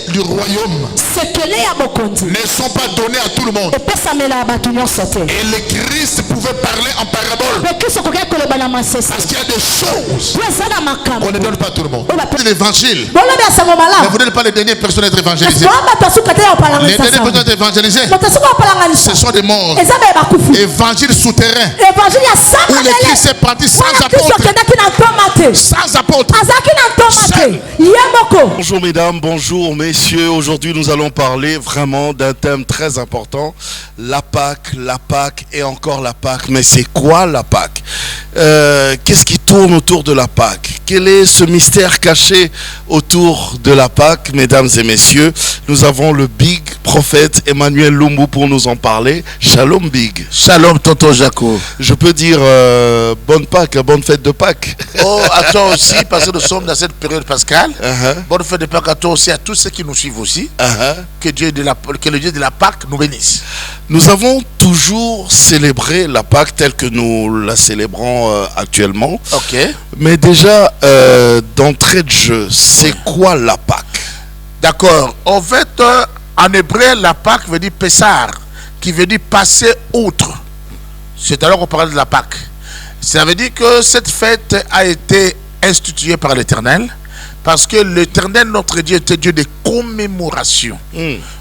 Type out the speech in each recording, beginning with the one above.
du royaume ne sont pas donnés à tout le monde. Et le Christ pouvait parler en parabole. Parce qu'il y a des choses qu'on ne donne pas à tout le monde. L'évangile. Mais vous n'êtes pas les dernières personnes à être évangélisées. Les dernières personnes à être évangélisées, ce sont des morts. Évangile souterrain. Où le Christ est parti sans apôtre. Sans apôtre. Seul. Bonjour mesdames, bonjour messieurs. Aujourd'hui nous allons parler vraiment d'un thème très important. La Pâque et encore la Pâque. Mais c'est quoi la Pâque? Qu'est-ce qui tourne autour de la Pâque? Quel est ce mystère caché autour de la Pâque? Mesdames et messieurs, nous avons le big prophète Emmanuel Lumbu pour nous en parler. Shalom big. Shalom tonton Jaco. Je peux dire bonne Pâque, bonne fête de Pâques. Oh, à toi aussi, parce que nous sommes dans cette période pascale. Bonne fête de Pâques à toi aussi, à tous ceux qui nous suivent aussi. Que le Dieu de la Pâque nous bénisse. Nous avons toujours célébré la Pâque telle que nous la célébrons actuellement. Ok. Mais déjà, d'entrée de jeu, c'est quoi la Pâque? D'accord. En fait, en hébreu, la Pâque veut dire Pessar, qui veut dire passer outre. C'est alors qu'on parle de la Pâque. Ça veut dire que cette fête a été instituée par l'Éternel, parce que l'Éternel, notre Dieu, était Dieu de commémoration.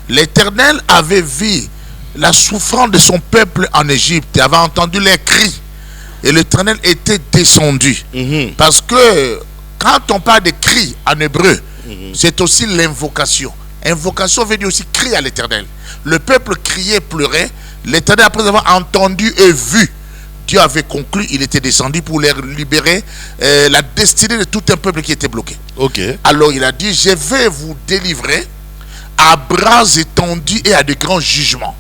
L'Éternel avait vu la souffrance de son peuple en Égypte, avait entendu les cris, et l'Éternel était descendu. Parce que quand on parle de cris en hébreu, c'est aussi l'invocation. Invocation veut dire aussi cri à l'Éternel. Le peuple criait, pleurait. L'Éternel, après avoir entendu et vu, Dieu avait conclu, il était descendu pour les libérer la destinée de tout un peuple qui était bloqué. Alors il a dit, je vais vous délivrer à bras étendus et à de grands jugements.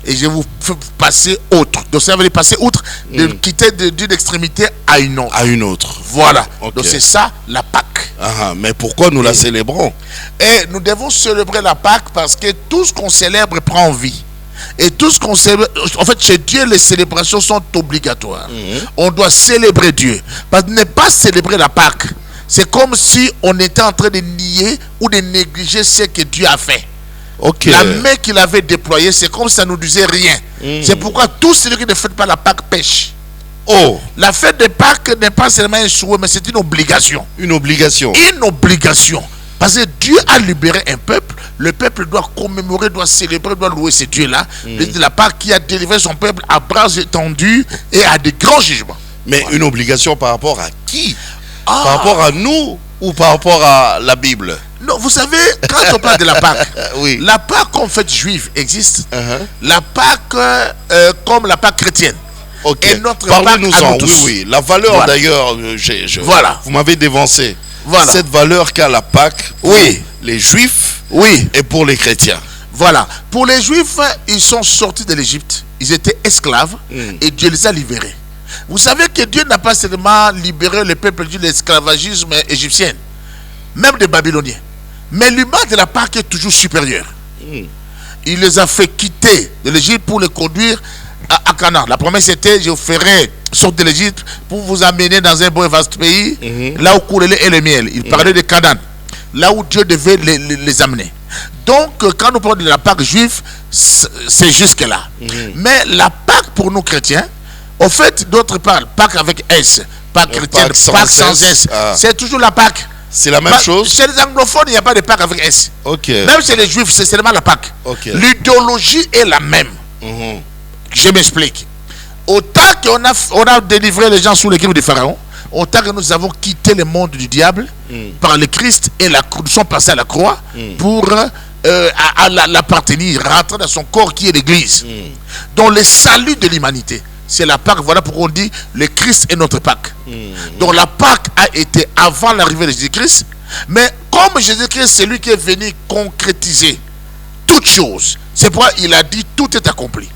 Et je vais vous faire passer autre. Donc ça veut dire passer outre, de quitter d'une extrémité à une autre. À une autre. Voilà. Donc c'est ça la Pâque. Mais pourquoi nous la célébrons? Et nous devons célébrer la Pâque parce que tout ce qu'on célèbre prend vie. Et tout ce qu'on célèbre, en fait chez Dieu les célébrations sont obligatoires. On doit célébrer Dieu. Parce que ne pas célébrer la Pâque, c'est comme si on était en train de nier ou de négliger ce que Dieu a fait. La main qu'il avait déployée, c'est comme si ça ne nous disait rien. C'est pourquoi tous ceux qui ne fêtent pas la Pâque pêchent. La fête de Pâques n'est pas seulement un souhait, mais c'est une obligation. Une obligation. Une obligation. Parce que Dieu a libéré un peuple. Le peuple doit commémorer, doit célébrer, doit louer ce Dieu-là. De la part qui a délivré son peuple à bras étendus et à de grands jugements. Mais une obligation par rapport à qui? Par rapport à nous ou par rapport à la Bible? Non, vous savez, quand on parle de la Pâque, la Pâque comme fête juive existe. La Pâque comme la Pâque chrétienne. Et notre Parlez-nous-en, oui. La valeur d'ailleurs, vous m'avez dévancé. Cette valeur qu'a la Pâque pour les Juifs et pour les chrétiens. Voilà. Pour les Juifs, ils sont sortis de l'Égypte. Ils étaient esclaves et Dieu les a libérés. Vous savez que Dieu n'a pas seulement libéré le peuple de l'esclavagisme égyptien, même des Babyloniens. Mais l'humain de la Pâque est toujours supérieur. Il les a fait quitter de l'Égypte pour les conduire à Canaan. La promesse était, je vous ferai sortir de l'Égypte pour vous amener dans un beau et vaste pays, là où coule le lait et le miel. Il parlait de Canaan, là où Dieu devait les amener. Donc, quand nous parlons de la Pâque juive, c'est jusque-là. Mais la Pâque pour nous chrétiens, au fait, d'autres parlent Pâque avec S, Pâque chrétienne, Pâque sans S. C'est toujours la Pâque. C'est la même chose. Chez les anglophones, il n'y a pas de Pâque avec S. Même chez les Juifs, c'est seulement la Pâque. L'idéologie est la même. Je m'explique. Autant qu'on a délivré les gens sous les griffes du Pharaon, autant que nous avons quitté le monde du diable par le Christ et nous sommes passés à la croix pour l'appartenir, rentrer dans son corps qui est l'Église. Donc le salut de l'humanité, c'est la Pâque. Voilà pourquoi on dit le Christ est notre Pâque. Donc la Pâque a été avant l'arrivée de Jésus-Christ, mais comme Jésus-Christ c'est lui qui est venu concrétiser toutes choses, c'est pourquoi il a dit tout est accompli.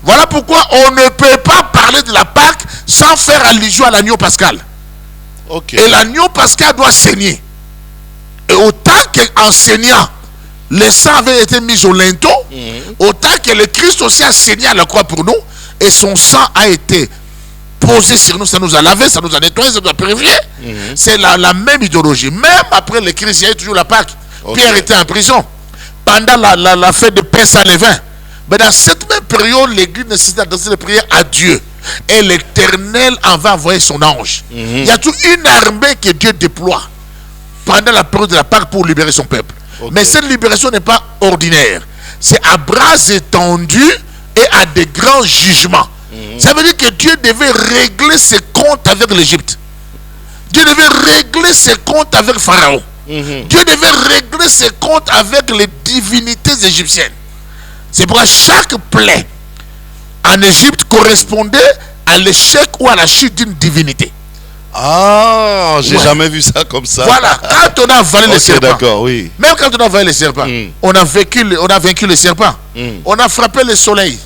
Voilà pourquoi on ne peut pas parler de la Pâque sans faire allusion à l'agneau pascal. Et l'agneau pascal doit saigner. Et autant qu'enseignant, le sang avait été mis au linteau, autant que le Christ aussi a saigné à la croix pour nous, et son sang a été posé sur nous, ça nous a lavé, ça nous a nettoyé, ça nous a purifié. C'est la même idéologie. Même après le Christ, il y a toujours la Pâque. Okay. Pierre était en prison pendant la fête de Pâques sans levain. Mais dans cette même période, l'église nécessite d'adresser les prières à Dieu. Et l'Éternel en va envoyer son ange. Il y a toute une armée que Dieu déploie pendant la période de la Pâque pour libérer son peuple. Okay. Mais cette libération n'est pas ordinaire. C'est à bras étendus et à des grands jugements. Ça veut dire que Dieu devait régler ses comptes avec l'Égypte. Dieu devait régler ses comptes avec Pharaon. Dieu devait régler ses comptes avec les divinités égyptiennes. C'est pourquoi chaque plaie en Égypte correspondait à l'échec ou à la chute d'une divinité. Ah, j'ai jamais vu ça comme ça. Voilà, quand on a avalé les serpents, d'accord, oui. Même quand on a avalé les serpents, on a vaincu les serpents. On a frappé le soleil.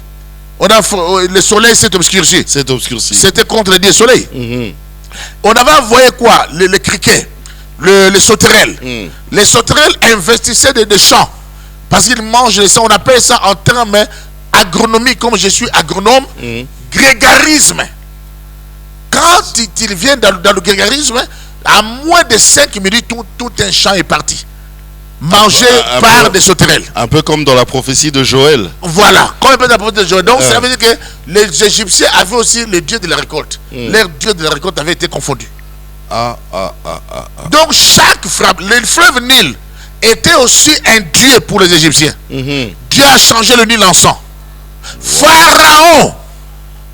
Le soleil s'est obscurci. C'était contre le dieu soleil. On avait envoyé quoi? Les criquets, les sauterelles. Les sauterelles investissaient des champs parce qu'ils mangent les champs. On appelle ça en termes agronomiques, comme je suis agronome, grégarisme. Quand il vient dans le grégarisme, à moins de 5 minutes, tout un champ est parti. Mangé par des sauterelles. Un peu comme dans la prophétie de Joël. Voilà, comme un peu dans la prophétie de Joël. Donc ça veut dire que les Égyptiens avaient aussi le dieu de la récolte. Leur dieu de la récolte avait été confondu. Donc chaque frappe, le fleuve Nil était aussi un dieu pour les Égyptiens. Dieu a changé le Nil en sang. Pharaon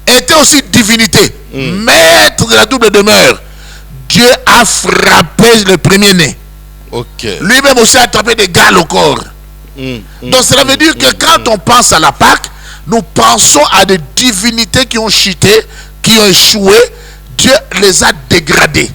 était aussi divinité, maître de la double demeure. Dieu a frappé le premier-né. Lui-même aussi a attrapé des gales au corps. Donc cela veut dire que quand on pense à la Pâque, nous pensons à des divinités qui ont chuté, qui ont échoué. Dieu les a dégradés.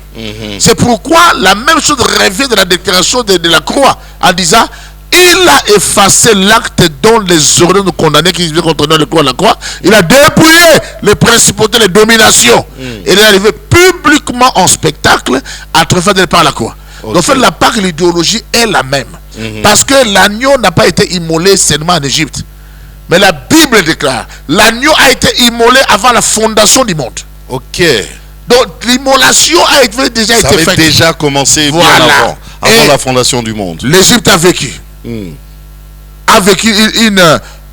C'est pourquoi la même chose revient de la déclaration de la croix en disant: il a effacé l'acte dont les ordres nous condamnaient qui viennent contre nous la croix. Il a dépouillé les principautés, les dominations. Et il est arrivé publiquement en spectacle à travers par la croix. Donc, en fait, la Pâque, l'idéologie est la même. Parce que l'agneau n'a pas été immolé seulement en Égypte. Mais la Bible déclare: l'agneau a été immolé avant la fondation du monde. Donc, l'immolation a déjà été faite. Ça avait déjà commencé bien avant la fondation du monde. L'Égypte a vécu. A vécu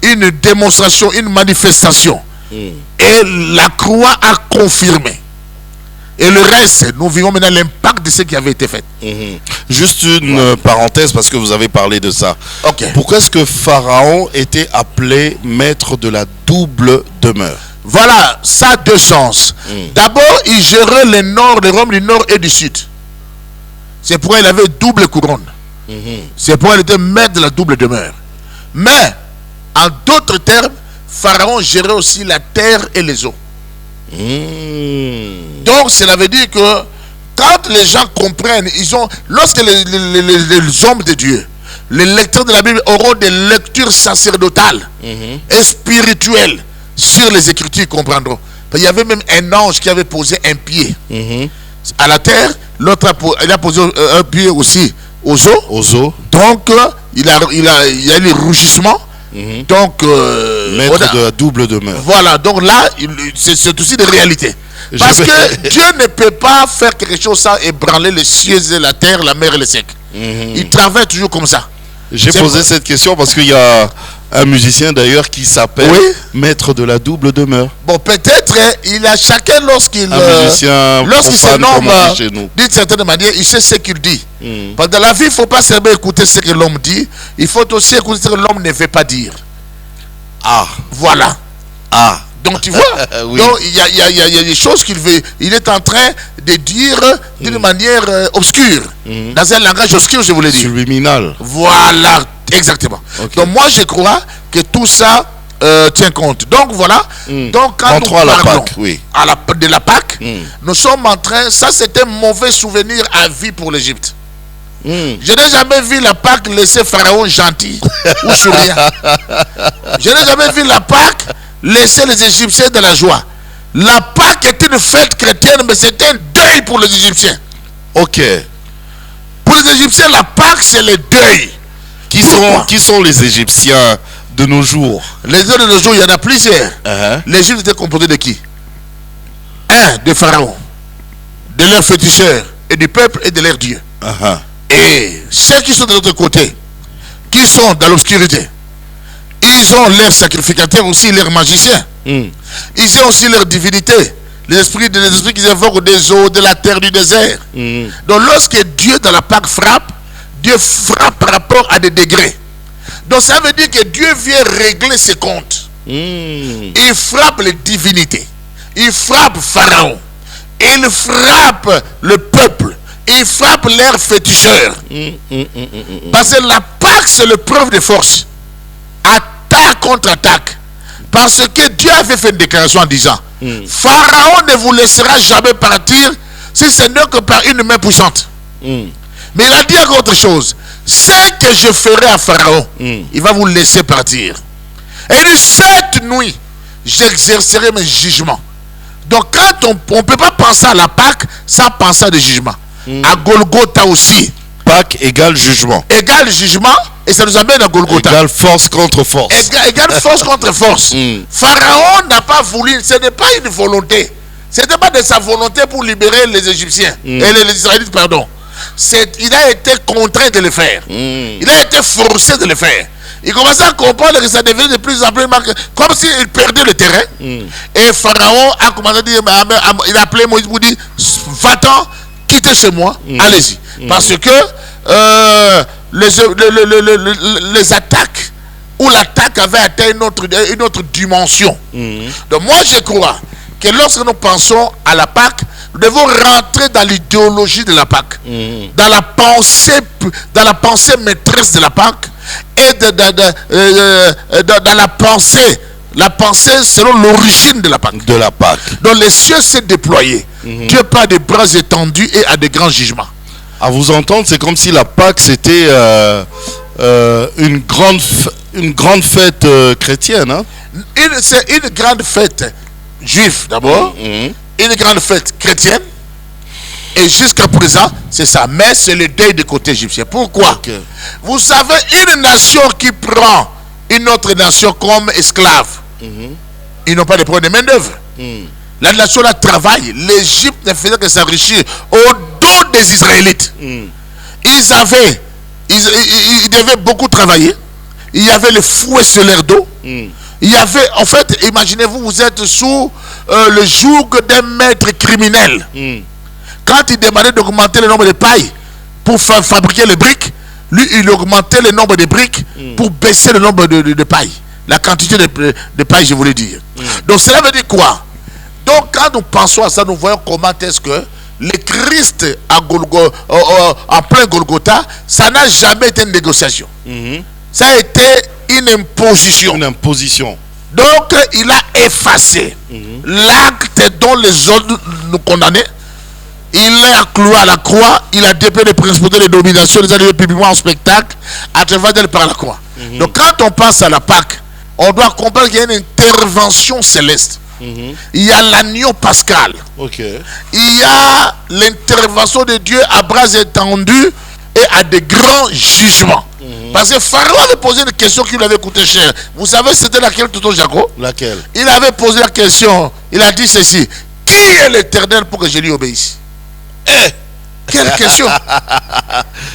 une démonstration, une manifestation. Et la croix a confirmé. Et le reste, nous vivons maintenant l'impact de ce qui avait été fait. Juste une parenthèse, parce que vous avez parlé de ça. Pourquoi est-ce que Pharaon était appelé maître de la double demeure? Voilà, ça a deux sens. D'abord, il gérait les Roms du nord et du sud. C'est pourquoi il avait double couronne. C'est pourquoi il était maître de la double demeure. Mais, en d'autres termes, Pharaon gérait aussi la terre et les eaux. Donc cela veut dire que quand les gens comprennent, lorsque les hommes de Dieu, les lecteurs de la Bible auront des lectures sacerdotales et spirituelles sur les Écritures, ils comprendront. Il y avait même un ange qui avait posé un pied à la terre, l'autre a posé un pied aussi aux eaux. Donc il y a les rugissements. Donc maître de la double demeure. Voilà, donc là c'est aussi des réalités. Parce que Dieu ne peut pas faire quelque chose sans ébranler les cieux et la terre, la mer et le sec. Il travaille toujours comme ça. J'ai posé cette question parce qu'il y a un musicien d'ailleurs qui s'appelle maître de la double demeure. Bon, peut-être il a chacun lorsqu'il se nomme d'une certaine manière, il sait ce qu'il dit. Parce que dans la vie, il ne faut pas seulement écouter ce que l'homme dit, il faut aussi écouter ce que l'homme ne veut pas dire. Voilà. Donc tu vois, donc il y a des choses qu'il veut. Il est en train de dire d'une manière obscure, dans un langage obscur, je voulais dire. Subliminal. Voilà, exactement. Donc moi je crois que tout ça tient compte. Donc voilà. Donc quand nous parlons de la Pâque, nous sommes en train, ça c'est un mauvais souvenir à vie pour l'Égypte. Je n'ai jamais vu la Pâque laisser Pharaon gentil ou souriant. Je n'ai jamais vu la Pâque laisser les Égyptiens de la joie. La Pâque est une fête chrétienne, mais c'est un deuil pour les Égyptiens. Pour les Égyptiens, la Pâque, c'est le deuil. Qui sont les Égyptiens de nos jours? Les Égyptiens de nos jours, il y en a plusieurs. L'Égypte était composée de qui? De Pharaon, de leurs féticheurs, et du peuple et de leur Dieu. Et ceux qui sont de l'autre côté, qui sont dans l'obscurité, ils ont leurs sacrificateurs aussi, leurs magiciens. Ils ont aussi leur divinité. Les esprits qui évoquent des eaux, de la terre, du désert. Donc lorsque Dieu dans la Pâque frappe, Dieu frappe par rapport à des degrés. Donc ça veut dire que Dieu vient régler ses comptes. Il frappe les divinités. Il frappe Pharaon. Il frappe le peuple. Il frappe leurs féticheurs. Parce que la Pâque, c'est l'épreuve de force. Attaque contre attaque. Parce que Dieu avait fait une déclaration en disant Pharaon ne vous laissera jamais partir si ce n'est que par une main puissante. Mais il a dit encore autre chose. Ce que je ferai à Pharaon, il va vous laisser partir. Et il dit, cette nuit, j'exercerai mes jugements. Donc quand on ne peut pas penser à la Pâque sans penser à des jugements. À Golgotha aussi. Pâque égale jugement. Égale jugement, et ça nous amène à Golgotha. Égale force contre force. Égale force contre force. Pharaon n'a pas voulu, ce n'est pas une volonté. Ce n'était pas de sa volonté pour libérer les Égyptiens, et les Israélites, pardon. Il a été contraint de le faire. Il a été forcé de le faire. Il commençait à comprendre que ça devenait de plus en plus comme s'il perdait le terrain. Et Pharaon a commencé à dire, il a appelé Moïse pour dire, va-t'en, quittez chez moi, allez-y. Parce que les attaques, ou l'attaque avait atteint une autre dimension. Donc moi je crois que lorsque nous pensons à la Pâque, nous devons rentrer dans l'idéologie de la Pâque, dans la pensée maîtresse de la Pâque, et dans la pensée selon l'origine de la Pâque. Donc les cieux s'est déployé. Dieu pas des bras étendus et a de grands jugements. À vous entendre, c'est comme si la Pâque c'était une grande fête chrétienne. Hein? C'est une grande fête juive d'abord, une grande fête chrétienne, et jusqu'à présent c'est ça, mais c'est le deuil du côté égyptien. Pourquoi? Vous savez, une nation qui prend une autre nation comme esclave, ils n'ont pas de problème de main d'œuvre. La nation là travaille. L'Égypte ne faisait que s'enrichir au dos des Israélites. Ils devaient beaucoup travailler. Il y avait le fouet sur leur dos. Il y avait, en fait, imaginez-vous, vous êtes sous le joug d'un maître criminel. Quand il demandait d'augmenter le nombre de pailles pour fabriquer les briques, lui, il augmentait le nombre de briques pour baisser le nombre de pailles. La quantité de pailles, je voulais dire. Donc, cela veut dire quoi? Donc, quand nous pensons à ça, nous voyons comment est-ce que le Christ en plein Golgotha, ça n'a jamais été une négociation. Ça a été une imposition. Donc, il a effacé l'acte dont les autres nous condamnaient. Il l'a cloué à la croix. Il a déployé les principautés, les dominations, les arrivées publiquement en spectacle à travers d'elle par la croix. Donc, quand on pense à la Pâque, on doit comprendre qu'il y a une intervention céleste. Il y a l'agneau pascal. Il y a l'intervention de Dieu à bras étendus et à de grands jugements. Parce que Pharaon avait posé une question qui lui avait coûté cher. Vous savez c'était laquelle, Toto Jaco? Laquelle? Il avait posé la question. Il a dit ceci: qui est l'Éternel pour que je lui obéisse? Quelle question?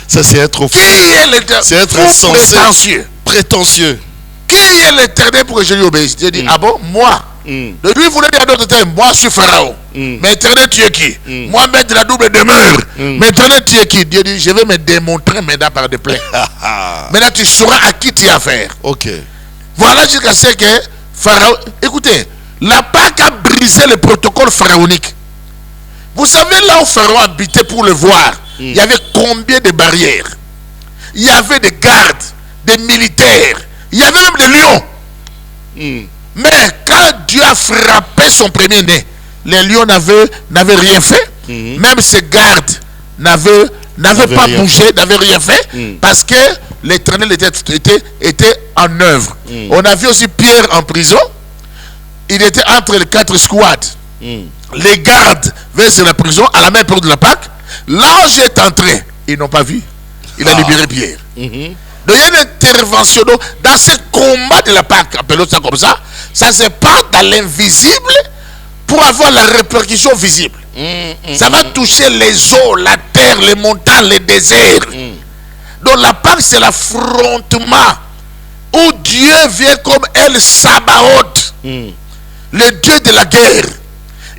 Ça c'est être fou. Qui est l'Éternel? C'est être insensé. Prétentieux. Qui est l'Éternel pour que je lui obéisse? Dieu dit, ah bon, moi. De lui, il voulait dire à d'autres termes, moi je suis Pharaon. Mais Éternel, tu es qui? Moi, maître de la double demeure. Mais Éternel, tu es qui? Dieu dit, je vais me démontrer maintenant par des plaies. Maintenant, tu sauras à qui tu as affaire. Voilà jusqu'à ce que Pharaon. Écoutez, la Pâque a brisé le protocole pharaonique. Vous savez, là où Pharaon habitait pour le voir, il y avait combien de barrières? Il y avait des gardes, des militaires, il y avait même des lions. Mais quand Dieu a frappé son premier-né, les lions n'avaient rien fait. Même ses gardes n'avaient pas bougé, n'avaient rien fait. Parce que l'Éternel était en œuvre. On a vu aussi Pierre en prison. Il était entre les 4 squads. Les gardes vers la prison à la même période de la Pâque. L'ange est entré. Ils n'ont pas vu. Il a libéré Pierre. Donc il y a une intervention dans ce combat de la Pâque, appelons ça comme ça. Ça se passe dans l'invisible pour avoir la répercussion visible. Ça va toucher les eaux, la terre, les montagnes, les déserts. Donc la Pâque, c'est l'affrontement où Dieu vient comme El Sabaoth, le Dieu de la guerre.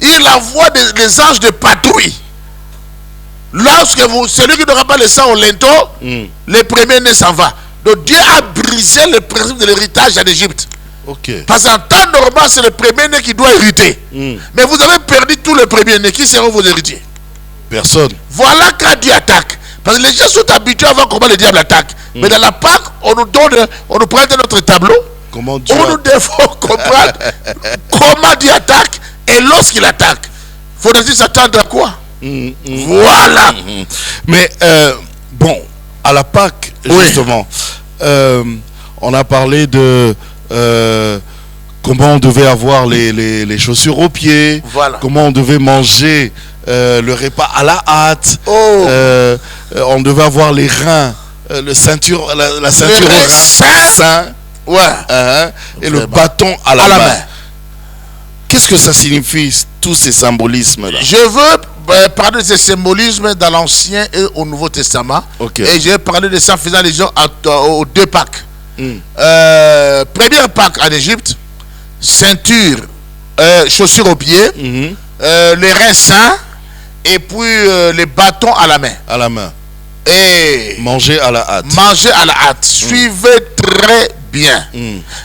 Il envoie des anges de patrouille. Lorsque celui qui n'aura pas le sang au linteau, le premier-né s'en va. Donc Dieu a brisé le principe de l'héritage en Égypte. Parce qu'en temps normal, c'est le premier-né qui doit hériter. Mais vous avez perdu tous les premiers-nés. Qui seront vos héritiers? Personne. Voilà quand Dieu attaque. Parce que les gens sont habitués à voir comment le diable attaque. Mais dans la Pâque, on nous prête notre tableau. Comment Dieu nous devons comprendre comment Dieu attaque. Et lorsqu'il attaque, faudrait-il s'attendre à quoi? Voilà. Mais bon, à la Pâque, justement, on a parlé de comment on devait avoir les chaussures aux pieds, comment on devait manger le repas à la hâte, on devait avoir les reins, la ceinture au sein, et le bâton à la main. Qu'est-ce que ça signifie, tous ces symbolismes-là? Je veux parler de ces symbolismes dans l'Ancien et au Nouveau Testament. Et je vais parler de ça en faisant allusion aux deux Pâques. Première Pâque en Égypte, ceinture, chaussures aux pieds, les reins saints, et puis les bâtons à la main. À la main. Et manger à la hâte. Manger à la hâte. Suivez très bien.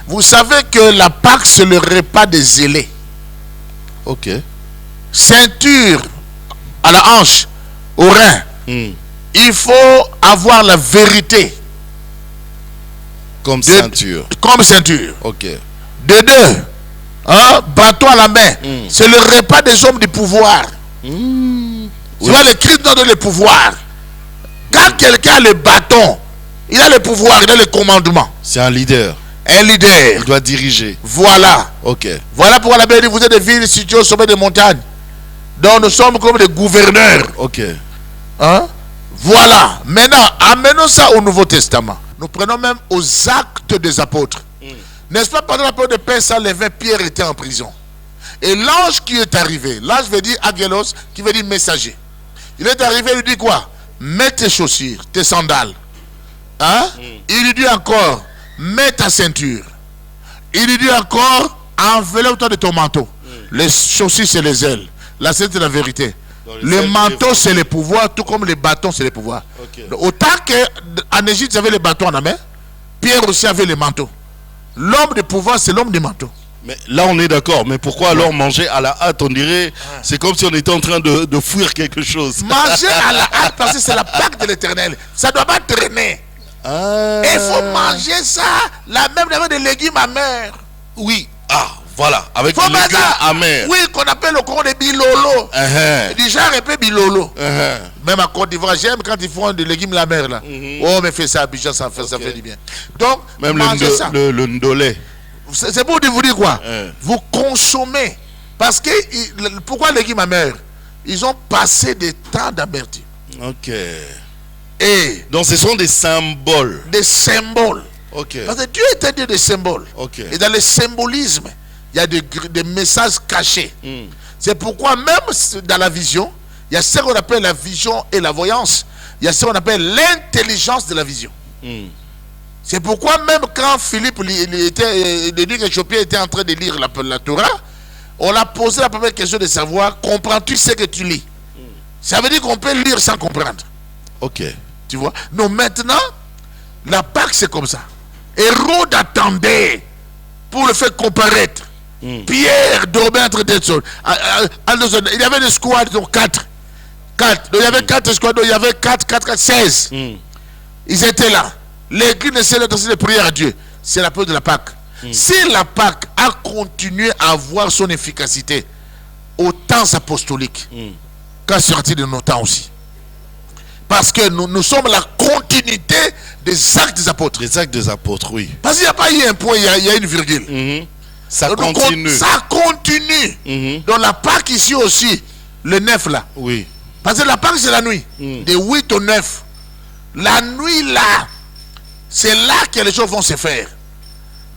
Vous savez que la Pâque, c'est le repas des zélés. Ceinture à la hanche, au rein. Il faut avoir la vérité. Comme ceinture. Comme ceinture. De deux, bâton à la main. C'est le repas des hommes du pouvoir. Tu vois, le Christ donne le pouvoir. Quand quelqu'un a le bâton, il a le pouvoir, il a le commandement. C'est un leader. Un leader. Il doit diriger. Voilà. Voilà pourquoi la Bible dit, vous êtes des villes situées au sommet des montagnes. Donc nous sommes comme des gouverneurs. Voilà. Maintenant, amenons ça au Nouveau Testament. Nous prenons même aux actes des apôtres. N'est-ce pas, pendant la période de paix sans levain, Pierre était en prison. Et l'ange qui est arrivé, l'ange veut dire Aggelos, qui veut dire messager. Il est arrivé, il lui dit quoi? Mets tes chaussures, tes sandales. Il lui dit encore, mets ta ceinture. Il lui dit encore, enveloppe-toi de ton manteau. Les chaussures, c'est les ailes. La ceinture, c'est la vérité. Le manteau, c'est le pouvoir, tout comme les bâtons, c'est le pouvoir. Autant qu'en Égypte, il y avait les bâtons en la main, Pierre aussi avait les manteaux. L'homme de pouvoir, c'est l'homme des manteaux. Mais là, on est d'accord. Mais pourquoi alors manger à la hâte? On dirait, c'est comme si on était en train de fuir quelque chose. Manger à la hâte, parce que c'est la Pâque de l'Éternel. Ça ne doit pas traîner. Il faut manger ça, la même avec des légumes amers. Oui. Voilà. Avec des légumes amers. Oui, qu'on appelle au courant des bilolo. Du genre un peu bilolo. Même à Côte d'Ivoire, j'aime quand ils font des légumes la mer là. Oh, mais fais ça à Abidjan, ça fait du bien. Donc, même le ndolé. C'est pour vous dire quoi? Vous consommez. Parce que, pourquoi les légumes amers? Ils ont passé des temps d'amertume. Et donc ce sont des symboles. Des symboles. Parce que Dieu est un Dieu de symboles. Et dans le symbolisme, il y a des messages cachés. C'est pourquoi même dans la vision, il y a ce qu'on appelle la vision et la voyance. Il y a ce qu'on appelle l'intelligence de la vision. C'est pourquoi même quand Philippe, l'évêque éthiopien, était en train de lire la Torah, on l'a posé la première question de savoir, comprends-tu ce que tu lis? Ça veut dire qu'on peut lire sans comprendre. Tu vois? Donc maintenant, la Pâque c'est comme ça. Hérode attendait pour le faire comparaître. Pierre dormait entre deux choses. Il y avait des squads, donc 4. Donc il y avait 4 squads, donc il y avait 4, 16. Ils étaient là. L'église essaie de prier à Dieu. C'est la période de la Pâque. Si la Pâque a continué à avoir son efficacité aux temps apostoliques, qu'à sortir de nos temps aussi. Parce que nous sommes la continuité des actes des apôtres. Les actes des apôtres, oui. Parce qu'il n'y a pas eu un point, il y a une virgule. Ça continue. Ça continue. Donc la Pâque ici aussi, le 9 là. Oui. Parce que la Pâque c'est la nuit. De 8 au 9. La nuit là, c'est là que les choses vont se faire.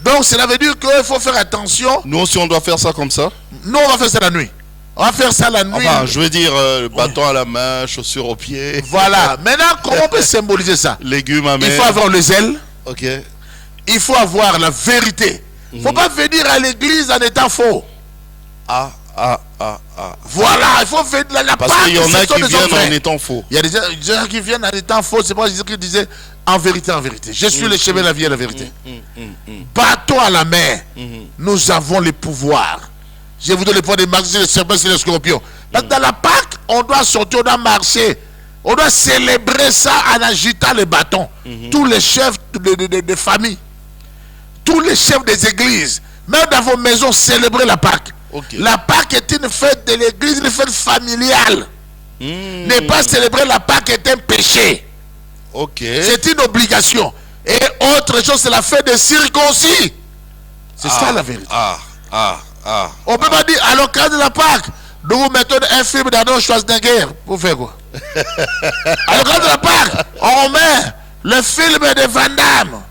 Donc cela veut dire qu'il faut faire attention. Nous aussi on doit faire ça comme ça? Nous on va faire ça la nuit. On va faire ça la nuit. Enfin, je veux dire, bâton à la main, chaussures aux pieds. Voilà. Maintenant, comment on peut symboliser ça? Légumes à main. Il faut avoir le zèle. Ok. Il faut avoir la vérité. Il ne faut pas venir à l'église en étant faux. Voilà, il faut faire de la Parce qu'il y en a qui viennent en étant faux. Il y a des gens qui viennent en étant faux. C'est pas Jésus qui disait en vérité, en vérité. Je suis le chemin, la vie et la vérité. Bâton à la main. Nous avons le pouvoir. Je vous donne le pouvoir de marcher sur les serpents et les scorpions. Dans la Pâque, on doit sortir, on doit marcher. On doit célébrer ça en agitant les bâtons. Tous les chefs de famille, tous les chefs des églises, même dans vos maisons, célébrez la Pâque. Okay. La Pâque est une fête de l'église, une fête familiale. Ne pas célébrer la Pâque est un péché. C'est une obligation. Et autre chose, c'est la fête des circoncis. C'est ça la vérité. On ne peut pas dire à l'occasion de la Pâque, nous vous mettons un film d'Arnold Schwarzenegger. Pour faire quoi? À l'occasion de la Pâque, on met le film de Van Damme.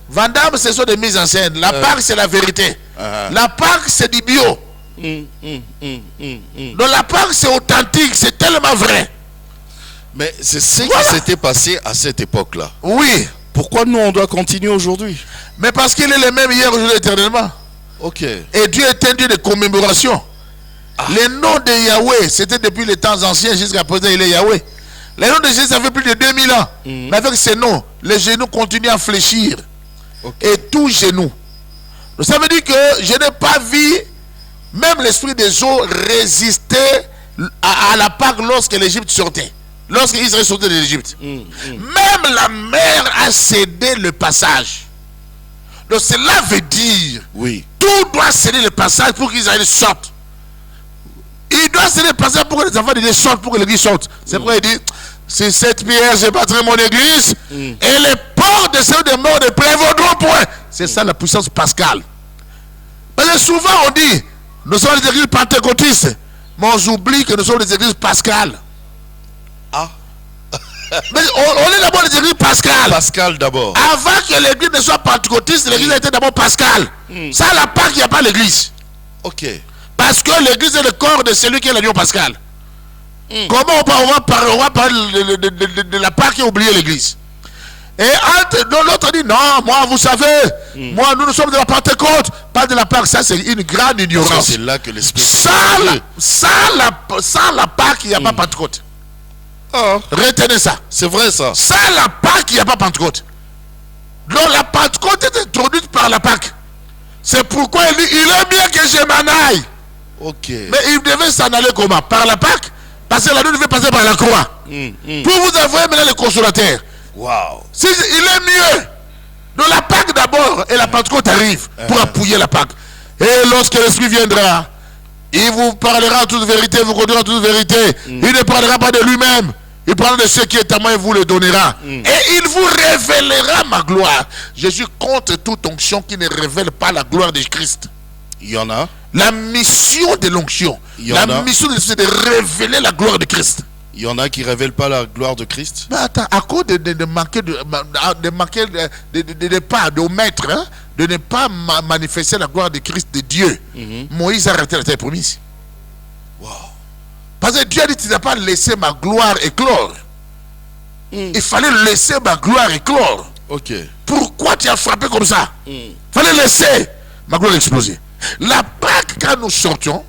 Van Damme, ce sont des mises en scène. La Pâque, c'est la vérité. La Pâque, c'est du bio. Donc la Pâque, c'est authentique, c'est tellement vrai. Mais c'est ce qui s'était passé à cette époque-là. Oui. Pourquoi nous, on doit continuer aujourd'hui? Mais parce qu'il est le même hier, aujourd'hui, éternellement. Et Dieu est un Dieu de commémoration. Le nom de Yahweh, c'était depuis les temps anciens jusqu'à présent, il est Yahweh. Le nom de Jésus, ça fait plus de 2000 ans. Mais avec ces noms, les genoux continuent à fléchir. Et tout genou. Donc ça veut dire que je n'ai pas vu même l'esprit des eaux résister à la Pâque lorsque l'Égypte sortait. Lorsque Israël sortait de l'Égypte. Même la mer a cédé le passage. Donc cela veut dire, tout doit céder le passage pour qu'Israël sorte. Il doit céder le passage pour que les enfants de Dieu sortent, pour que l'église sorte. C'est pourquoi il dit, c'est cette pierre, je bâtirai mon église, et les portes de ceux des morts ne prévaudront point. C'est ça la puissance pascale. Parce que souvent on dit, nous sommes des églises pentecôtistes, mais on oublie que nous sommes des églises pascales. Mais on est d'abord des églises pascales. Pascal d'abord. Avant que l'église ne soit pentecôtiste, l'église était d'abord pascale. Ça, la Pâque, il n'y a pas l'église. Parce que l'église est le corps de celui qui est l'agneau pascal. Comment on va parler de la Pâque et oublier l'église? Et l'autre dit, non, moi, vous savez, moi, nous sommes de la Pentecôte, pas de la Pâque. Ça, c'est une grande ignorance. C'est là que l'Esprit. Sans la Pâque, il n'y a pas Pentecôte. Retenez ça. C'est vrai ça. Sans la Pâque, il n'y a pas Pentecôte. Donc la Pentecôte est introduite par la Pâque. C'est pourquoi il dit, il est bien que je m'en aille. Mais il devait s'en aller comment? Par la Pâque? Parce que la devait passer par la croix. Pour vous envoyer maintenant le consolateur. Il est mieux. Donc la Pâque d'abord et la Pentecôte arrive pour appuyer la Pâque. Et lorsque l'Esprit viendra, il vous parlera en toute vérité, vous conduira en toute vérité. Il ne parlera pas de lui-même. Il parlera de ce qui est à moi et vous le donnera. Et il vous révélera ma gloire. Je suis contre toute onction qui ne révèle pas la gloire de Christ. Il y en a. La mission de l'onction, la mission de l'Esprit, c'est de révéler la gloire de Christ. Il y en a qui ne révèlent pas la gloire de Christ. Mais attends, à cause de manquer de omettre, hein, de ne pas manifester la gloire de Christ, de Dieu, Moïse a arrêté la terre promise. Parce que Dieu a dit, tu n'as pas laissé ma gloire éclore. Il fallait laisser ma gloire éclore. Pourquoi tu as frappé comme ça? Il fallait laisser ma gloire exploser. La Pâque, quand nous sortions,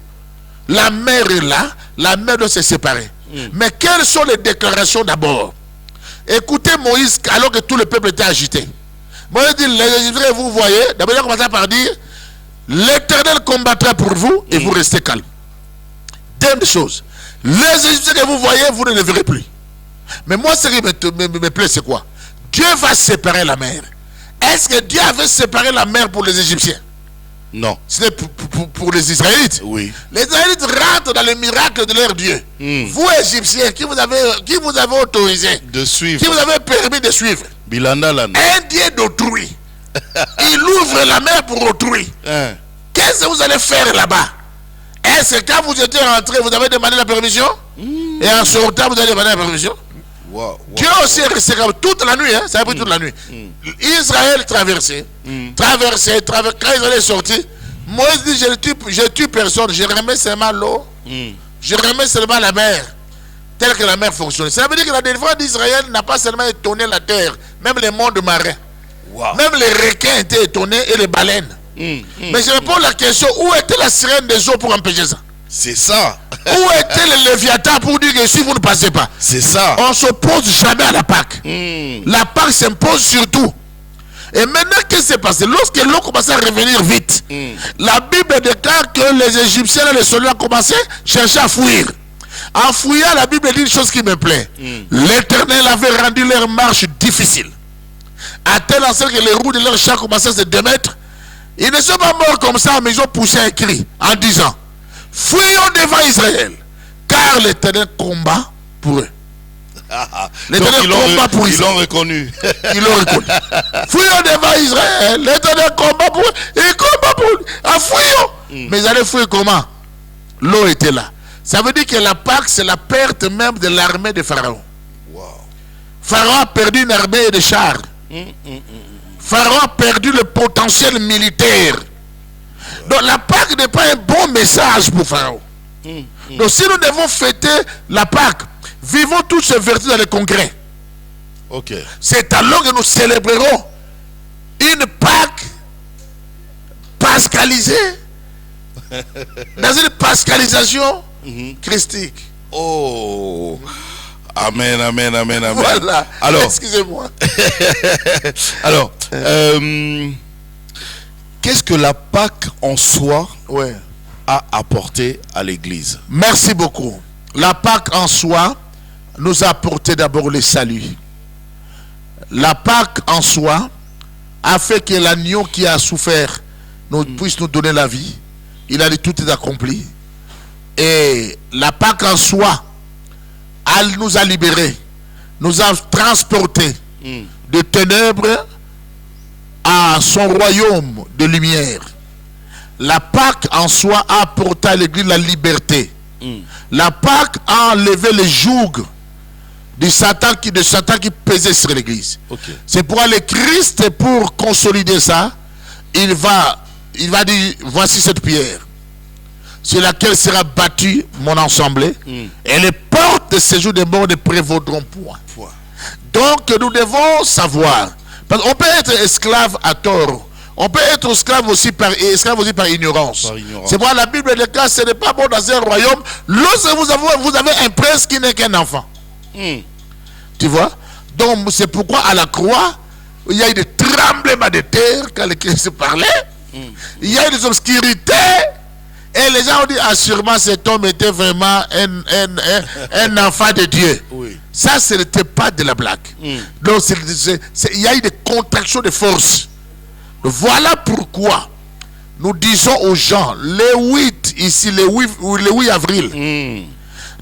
la mer est là, la mer doit se séparer. Mais quelles sont les déclarations d'abord? Écoutez Moïse, alors que tout le peuple était agité. Moïse dit, les Égyptiens, vous voyez, d'abord il a commencé par dire, l'Éternel combattra pour vous et vous restez calme. Deuxième chose, les Égyptiens que vous voyez, vous ne les verrez plus. Mais moi, ce qui me plaît, c'est quoi? Dieu va séparer la mer. Est-ce que Dieu avait séparé la mer pour les Égyptiens? Non. C'était pour les Israélites. Les Israélites rentrent dans le miracle de leur Dieu. Vous, Égyptiens, qui vous avez autorisé de suivre, qui vous avez permis de suivre un Dieu d'autrui. Il ouvre la mer pour autrui. Qu'est-ce que vous allez faire là-bas? Est-ce que quand vous étiez rentré, vous avez demandé la permission? Et en sortant, vous avez demandé la permission? Dieu aussi est resté toute la nuit, hein? Ça a pris toute la nuit. Israël traversait. Quand Israël est sorti, Moïse dit, je tue personne, je remets seulement l'eau Je remets seulement la mer telle que la mer fonctionne. Ça veut dire que la délivrance d'Israël n'a pas seulement étonné la terre, même les mondes marins. Wow. Même les requins étaient étonnés et les baleines. Mais je réponds la question, où était la sirène des eaux pour empêcher ça? C'est ça. Où était le Léviathan pour dire que si vous ne passez pas? C'est ça. On ne s'oppose jamais à la Pâque. La Pâque s'impose surtout. Et maintenant, qu'est-ce qui s'est passé? Lorsque l'eau commençait à revenir vite, la Bible déclare que les Égyptiens et les soldats ont commencé à chercher à fuir. En fouillant, la Bible dit une chose qui me plaît. L'Éternel avait rendu leur marche difficile. À tel enseigne que les roues de leur char commençaient à se démettre. Ils ne sont pas morts comme ça, mais ils ont poussé un cri en disant: fuyons devant Israël, car l'Éternel combat pour eux. L'Éternel combat pour Israël. Ils l'ont reconnu. Ils l'ont reconnu. Fuyons devant Israël, l'Éternel combat pour eux. Il combat pour eux. Ah, fuyons. Mais ils allaient fuir comment? L'eau était là. Ça veut dire que la Pâque, c'est la perte même de l'armée de Pharaon. Wow. Pharaon a perdu une armée et des chars. Pharaon a perdu le potentiel militaire. Donc la Pâque n'est pas un bon message pour Pharaon. Donc si nous devons fêter la Pâque, vivons toutes ces vertus dans les congrès. C'est alors que nous célébrerons une Pâque pascalisée, dans une pascalisation christique. Oh, amen, amen, amen, amen. Voilà. Alors, excusez-moi. Alors, qu'est-ce que la Pâque en soi a apporté à l'Église? Merci beaucoup. La Pâque en soi nous a apporté d'abord le salut. La Pâque en soi a fait que l'agneau qui a souffert puisse nous donner la vie. Il a dit tout est accompli. Et la Pâque en soi, elle nous a libérés, nous a transportés de ténèbres à son royaume de lumière. La Pâque en soi a apporté à l'Église la liberté. La Pâque a enlevé le joug de Satan qui pesait sur l'Église. C'est pourquoi le Christ, pour consolider ça, il va dire: voici cette pierre sur laquelle sera bâtu mon assemblée, et les portes de séjour des morts ne prévaudront point. Donc nous devons savoir, parce qu'on peut être esclave à tort, on peut être esclave aussi par ignorance. C'est pourquoi la Bible déclare: ce n'est pas bon dans un royaume lorsque vous avez un prince qui n'est qu'un enfant. Tu vois? Donc c'est pourquoi à la croix il y a eu des tremblements de terre quand le Christ parlait. Il y a eu des obscurités. Et les gens ont dit: ah, sûrement cet homme était vraiment un enfant de Dieu. Ça, ce n'était pas de la blague. Donc, il y a eu des contractions de force. Voilà pourquoi nous disons aux gens, le 8 avril,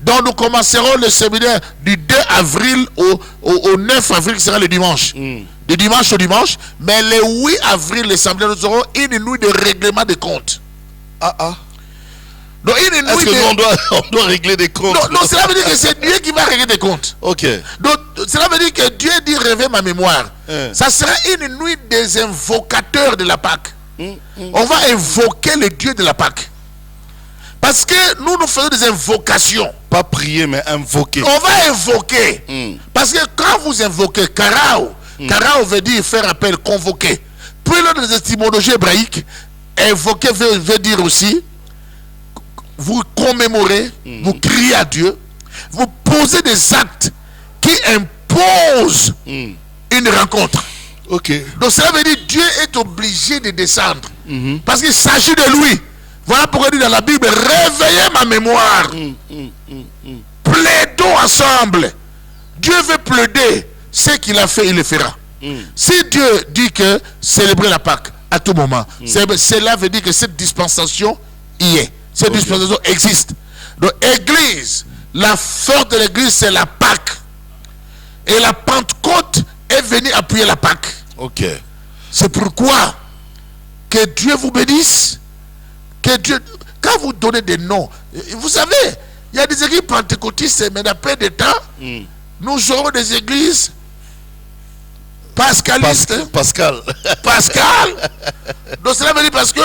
donc nous commencerons le séminaire du 2 avril au 9 avril, qui sera le dimanche. De dimanche au dimanche. Mais le 8 avril, le samedi, nous aurons une nuit de règlement des comptes. Donc, est-ce que on doit régler des comptes? Non, cela veut dire que c'est Dieu qui va régler des comptes. Donc, cela veut dire que Dieu dit: réveille ma mémoire. Ça sera une nuit des invocateurs de la Pâque. On va invoquer le Dieu de la Pâque. Parce que nous faisons des invocations. Pas prier, mais invoquer. On va invoquer. Parce que quand vous invoquez, karao veut dire faire appel, convoquer. Puis dans les étymologies hébraïques, invoquer veut dire aussi vous commémorez, vous criez à Dieu, vous posez des actes qui imposent une rencontre. Donc cela veut dire que Dieu est obligé de descendre. Parce qu'il s'agit de lui. Voilà pourquoi il dit dans la Bible: réveillez ma mémoire. Plaidons ensemble. Dieu veut plaider. Ce qu'il a fait, il le fera. Si Dieu dit que célébrer la Pâque à tout moment, cela veut dire que cette dispensation y est. Cette dispensation existe. Donc, Église, la force de l'Église, c'est la Pâque. Et la Pentecôte est venue appuyer la Pâque. C'est pourquoi que Dieu vous bénisse. Que Dieu, quand vous donnez des noms, vous savez, il y a des églises pentecôtistes, mais dans peu de temps, nous aurons des églises pascalistes. Pascal. Donc cela veut dire parce que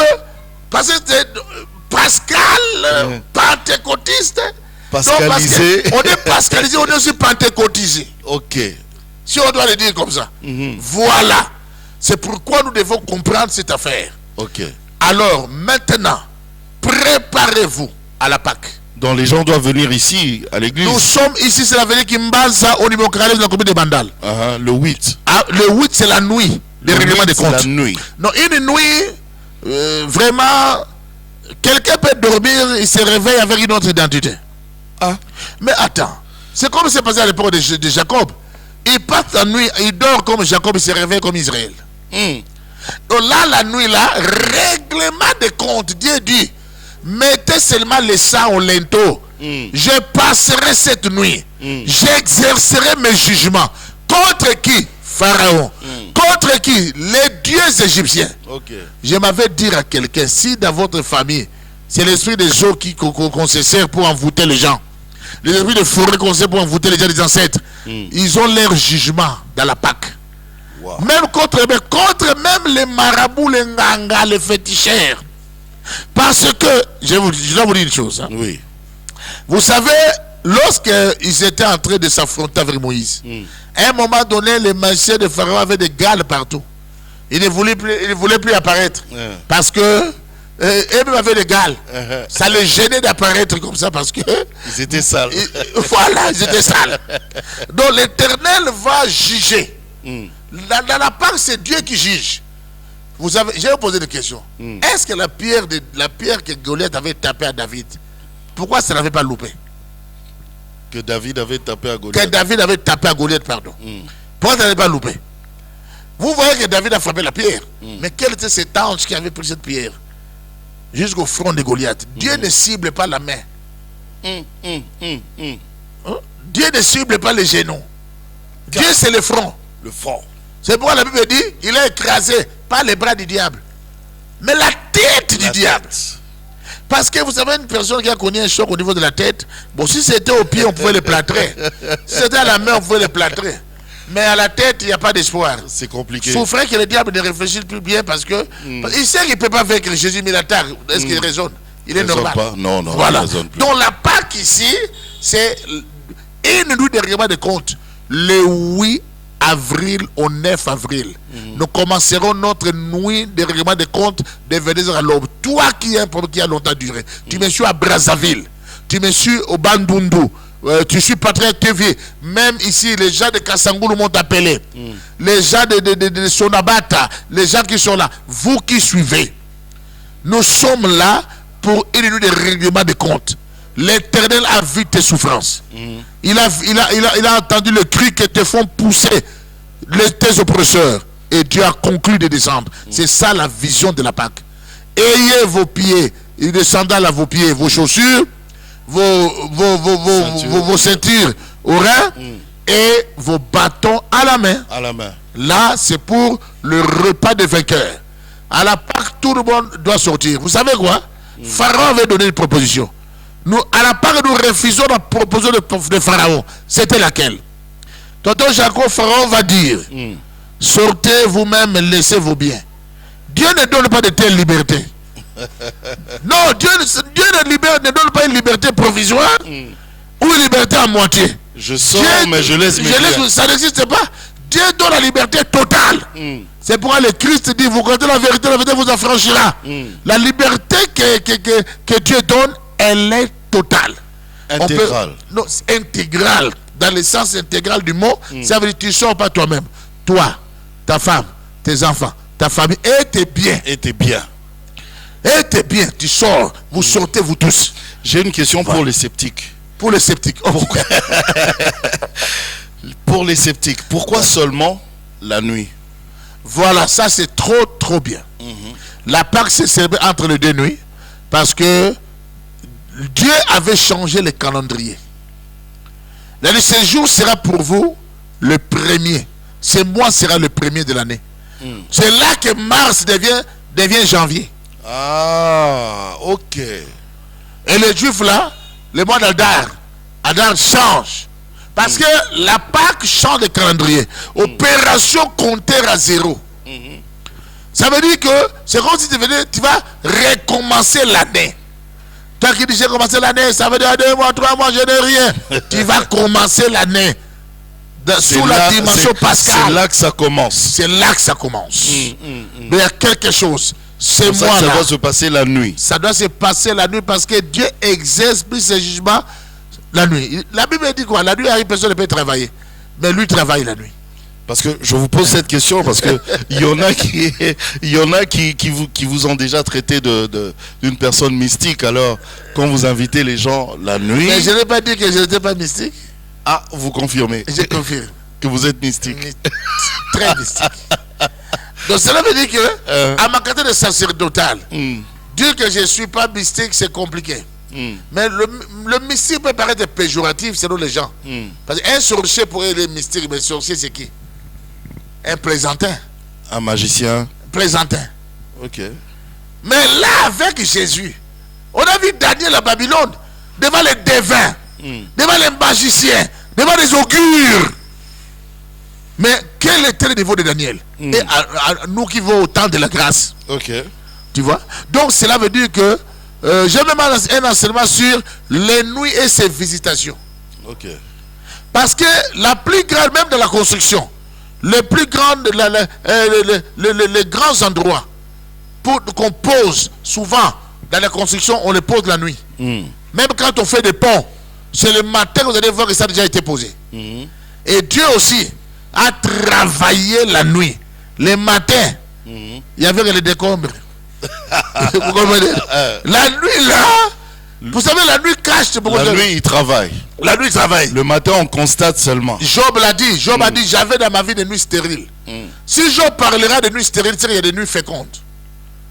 Pascal, pentecôtiste. Pascalisé. On est pascalisé, on est aussi pentecôtisé. Ok. Si on doit le dire comme ça. Voilà. C'est pourquoi nous devons comprendre cette affaire. Ok. Alors, maintenant, préparez-vous à la Pâque. Donc les gens doivent venir ici, à l'église. Nous sommes ici, c'est la vérité qui me base au niveau de la commune de Bandal. Le 8. Le 8, c'est la nuit. Le règlement des comptes. La nuit. Non, une nuit, vraiment, quelqu'un peut dormir, il se réveille avec une autre identité. Mais attends, c'est comme c'est passé à l'époque de Jacob. Il passe la nuit, il dort comme Jacob, il se réveille comme Israël. Donc là, la nuit, là, règlement des comptes, Dieu dit, mettez seulement les sang au linteau. Je passerai cette nuit. J'exercerai mes jugements. Contre qui? Pharaon. Contre qui? Les dieux égyptiens. Je m'avais dit à quelqu'un, si dans votre famille, c'est l'esprit des eaux qu'on se sert pour envoûter les gens, les esprits de forêt qu'on sert pour envoûter les gens des ancêtres, ils ont leur jugement dans la Pâque. Même contre même les marabouts, les nganga, les féticheurs. Parce que, je dois vous dire une chose. Oui. Vous savez, lorsqu'ils étaient en train de s'affronter avec Moïse, à un moment donné, les magiciens de Pharaon avaient des gales partout. Ils ne voulaient plus apparaître. Parce que eux-mêmes avaient des gales. Ça les gênait d'apparaître comme ça parce que ils étaient sales. Voilà, ils étaient sales. Donc l'Éternel va juger. Dans la Pâque, c'est Dieu qui juge. Je vais vous poser des questions. Est-ce que la pierre que Goliath avait tapée à David, pourquoi ça n'avait pas loupé? Que David avait tapé à Goliath. Que David avait tapé à Goliath, pardon. Pourquoi ça n'avait pas loupé? Vous voyez que David a frappé la pierre. Mais quel était cet ange qui avait pris cette pierre jusqu'au front de Goliath? Dieu ne cible pas la main. Dieu ne cible pas les genoux. Dieu, c'est le front. Le front. C'est pourquoi la Bible dit il est écrasé pas les bras du diable, mais la tête du diable. Parce que vous savez, une personne qui a connu un choc au niveau de la tête, bon, si c'était au pied, on pouvait le plâtrer. Si c'était à la main, on pouvait le plâtrer. Mais à la tête, il n'y a pas d'espoir. C'est compliqué. Souffrez que le diable ne réfléchisse plus bien parce que il sait qu'il ne peut pas vaincre Jésus, mais il attaque. Est-ce qu'il raisonne? Il est normal. Pas. Non, voilà. Il raisonne plus. Donc la Pâque ici, c'est une nuit de règlement de compte. Le 8 avril au 9 avril. Nous commencerons notre nuit de règlement de compte de Venise à l'aube. Toi qui es un problème qui a longtemps duré, tu me suis à Brazzaville, tu me suis au Bandundu, tu suis Patrick TV, même ici les gens de Kassangoulou m'ont appelé, les gens de Sonabata, les gens qui sont là, vous qui suivez, nous sommes là pour une nuit de règlement de compte. L'Éternel a vu tes souffrances. Il a entendu le cri que te font pousser tes oppresseurs. Et Dieu a conclu de descendre. C'est ça la vision de la Pâque. Ayez vos pieds, des sandales à vos pieds, vos chaussures, vos ceintures au rein et vos bâtons à la main. Là, c'est pour le repas des vainqueurs. À la Pâque, tout le monde doit sortir. Vous savez quoi? Pharaon avait donné une proposition. Nous, à la Pâque, nous refusons la proposition de Pharaon. C'était laquelle? Tonton Jacob, Pharaon va dire sortez vous-même, laissez vos biens. Dieu ne donne pas de telle liberté. Non, Dieu ne donne pas une liberté provisoire ou une liberté à moitié. Je sors, mais je laisse mes biens. Ça n'existe pas. Dieu donne la liberté totale. C'est pourquoi le Christ dit vous connaissez la vérité vous affranchira. La liberté que Dieu donne, elle est totale. Intégrale. Non, intégrale. Dans le sens intégral du mot, ça veut dire tu ne sors pas toi-même. Toi, ta femme, tes enfants, ta famille et tes biens. Et tes biens. Et tes biens, tu sors. Vous sortez, vous tous. J'ai une question pour les sceptiques. Pour les sceptiques. Oh, pourquoi? Pour les sceptiques, pourquoi seulement la nuit? Voilà, ça c'est trop bien. La Pâque s'est célébrée entre les deux nuits parce que Dieu avait changé le calendrier. Ce jour sera pour vous le premier. Ce mois sera le premier de l'année. C'est là que mars devient janvier. Ah, ok. Et les Juifs là, le mois Adar change. Parce que la Pâque change le calendrier. Opération compteur à 0. Ça veut dire que c'est comme si tu vas recommencer l'année. Toi qui dis j'ai commencé l'année, ça veut dire 2 mois, 3 mois, je n'ai rien. Tu vas commencer l'année sous la dimension pascale. C'est là que ça commence. C'est là que ça commence. Mais il y a quelque chose. C'est moi ça là. doit se passer la nuit. Ça doit se passer la nuit parce que Dieu exerce plus ses jugements la nuit. La Bible dit quoi? La nuit arrive, personne ne peut travailler. Mais lui travaille la nuit. Parce que je vous pose cette question parce que il y en a qui vous ont déjà traité d'une personne mystique. Alors quand vous invitez les gens la nuit. Mais je n'ai pas dit que je n'étais pas mystique. Ah, vous confirmez? Je confirme que vous êtes mystique. Très mystique. Donc cela veut dire que à ma qualité de sacerdotal, dire que je ne suis pas mystique, c'est compliqué. Mais le mystique peut paraître péjoratif selon les gens. Parce qu'un sorcier pourrait être mystique, mais sorcier c'est qui? Un plaisantin. Un magicien. Plaisantin. Ok. Mais là, avec Jésus, on a vu Daniel à Babylone, devant les devins, devant les magiciens, devant les augures. Mais quel était le niveau de Daniel? Et à nous qui vont au temps de la grâce. Ok. Tu vois? Donc cela veut dire que j'ai même un enseignement sur les nuits et ses visitations. Ok. Parce que la plus grande, même de la construction, les plus grandes, les grands endroits qu'on pose souvent dans la construction, on les pose la nuit. Même quand on fait des ponts, c'est le matin que vous allez voir que ça a déjà été posé. Et Dieu aussi a travaillé la nuit. Les matins, il y avait les décombres. Vous comprenez? La nuit là, vous savez, la nuit cache beaucoup de choses. La nuit il travaille. La nuit il travaille. Le matin on constate seulement. Job l'a dit. Job a dit j'avais dans ma vie des nuits stériles. Si Job parlera de nuits stériles, c'est qu'il y a des nuits fécondes.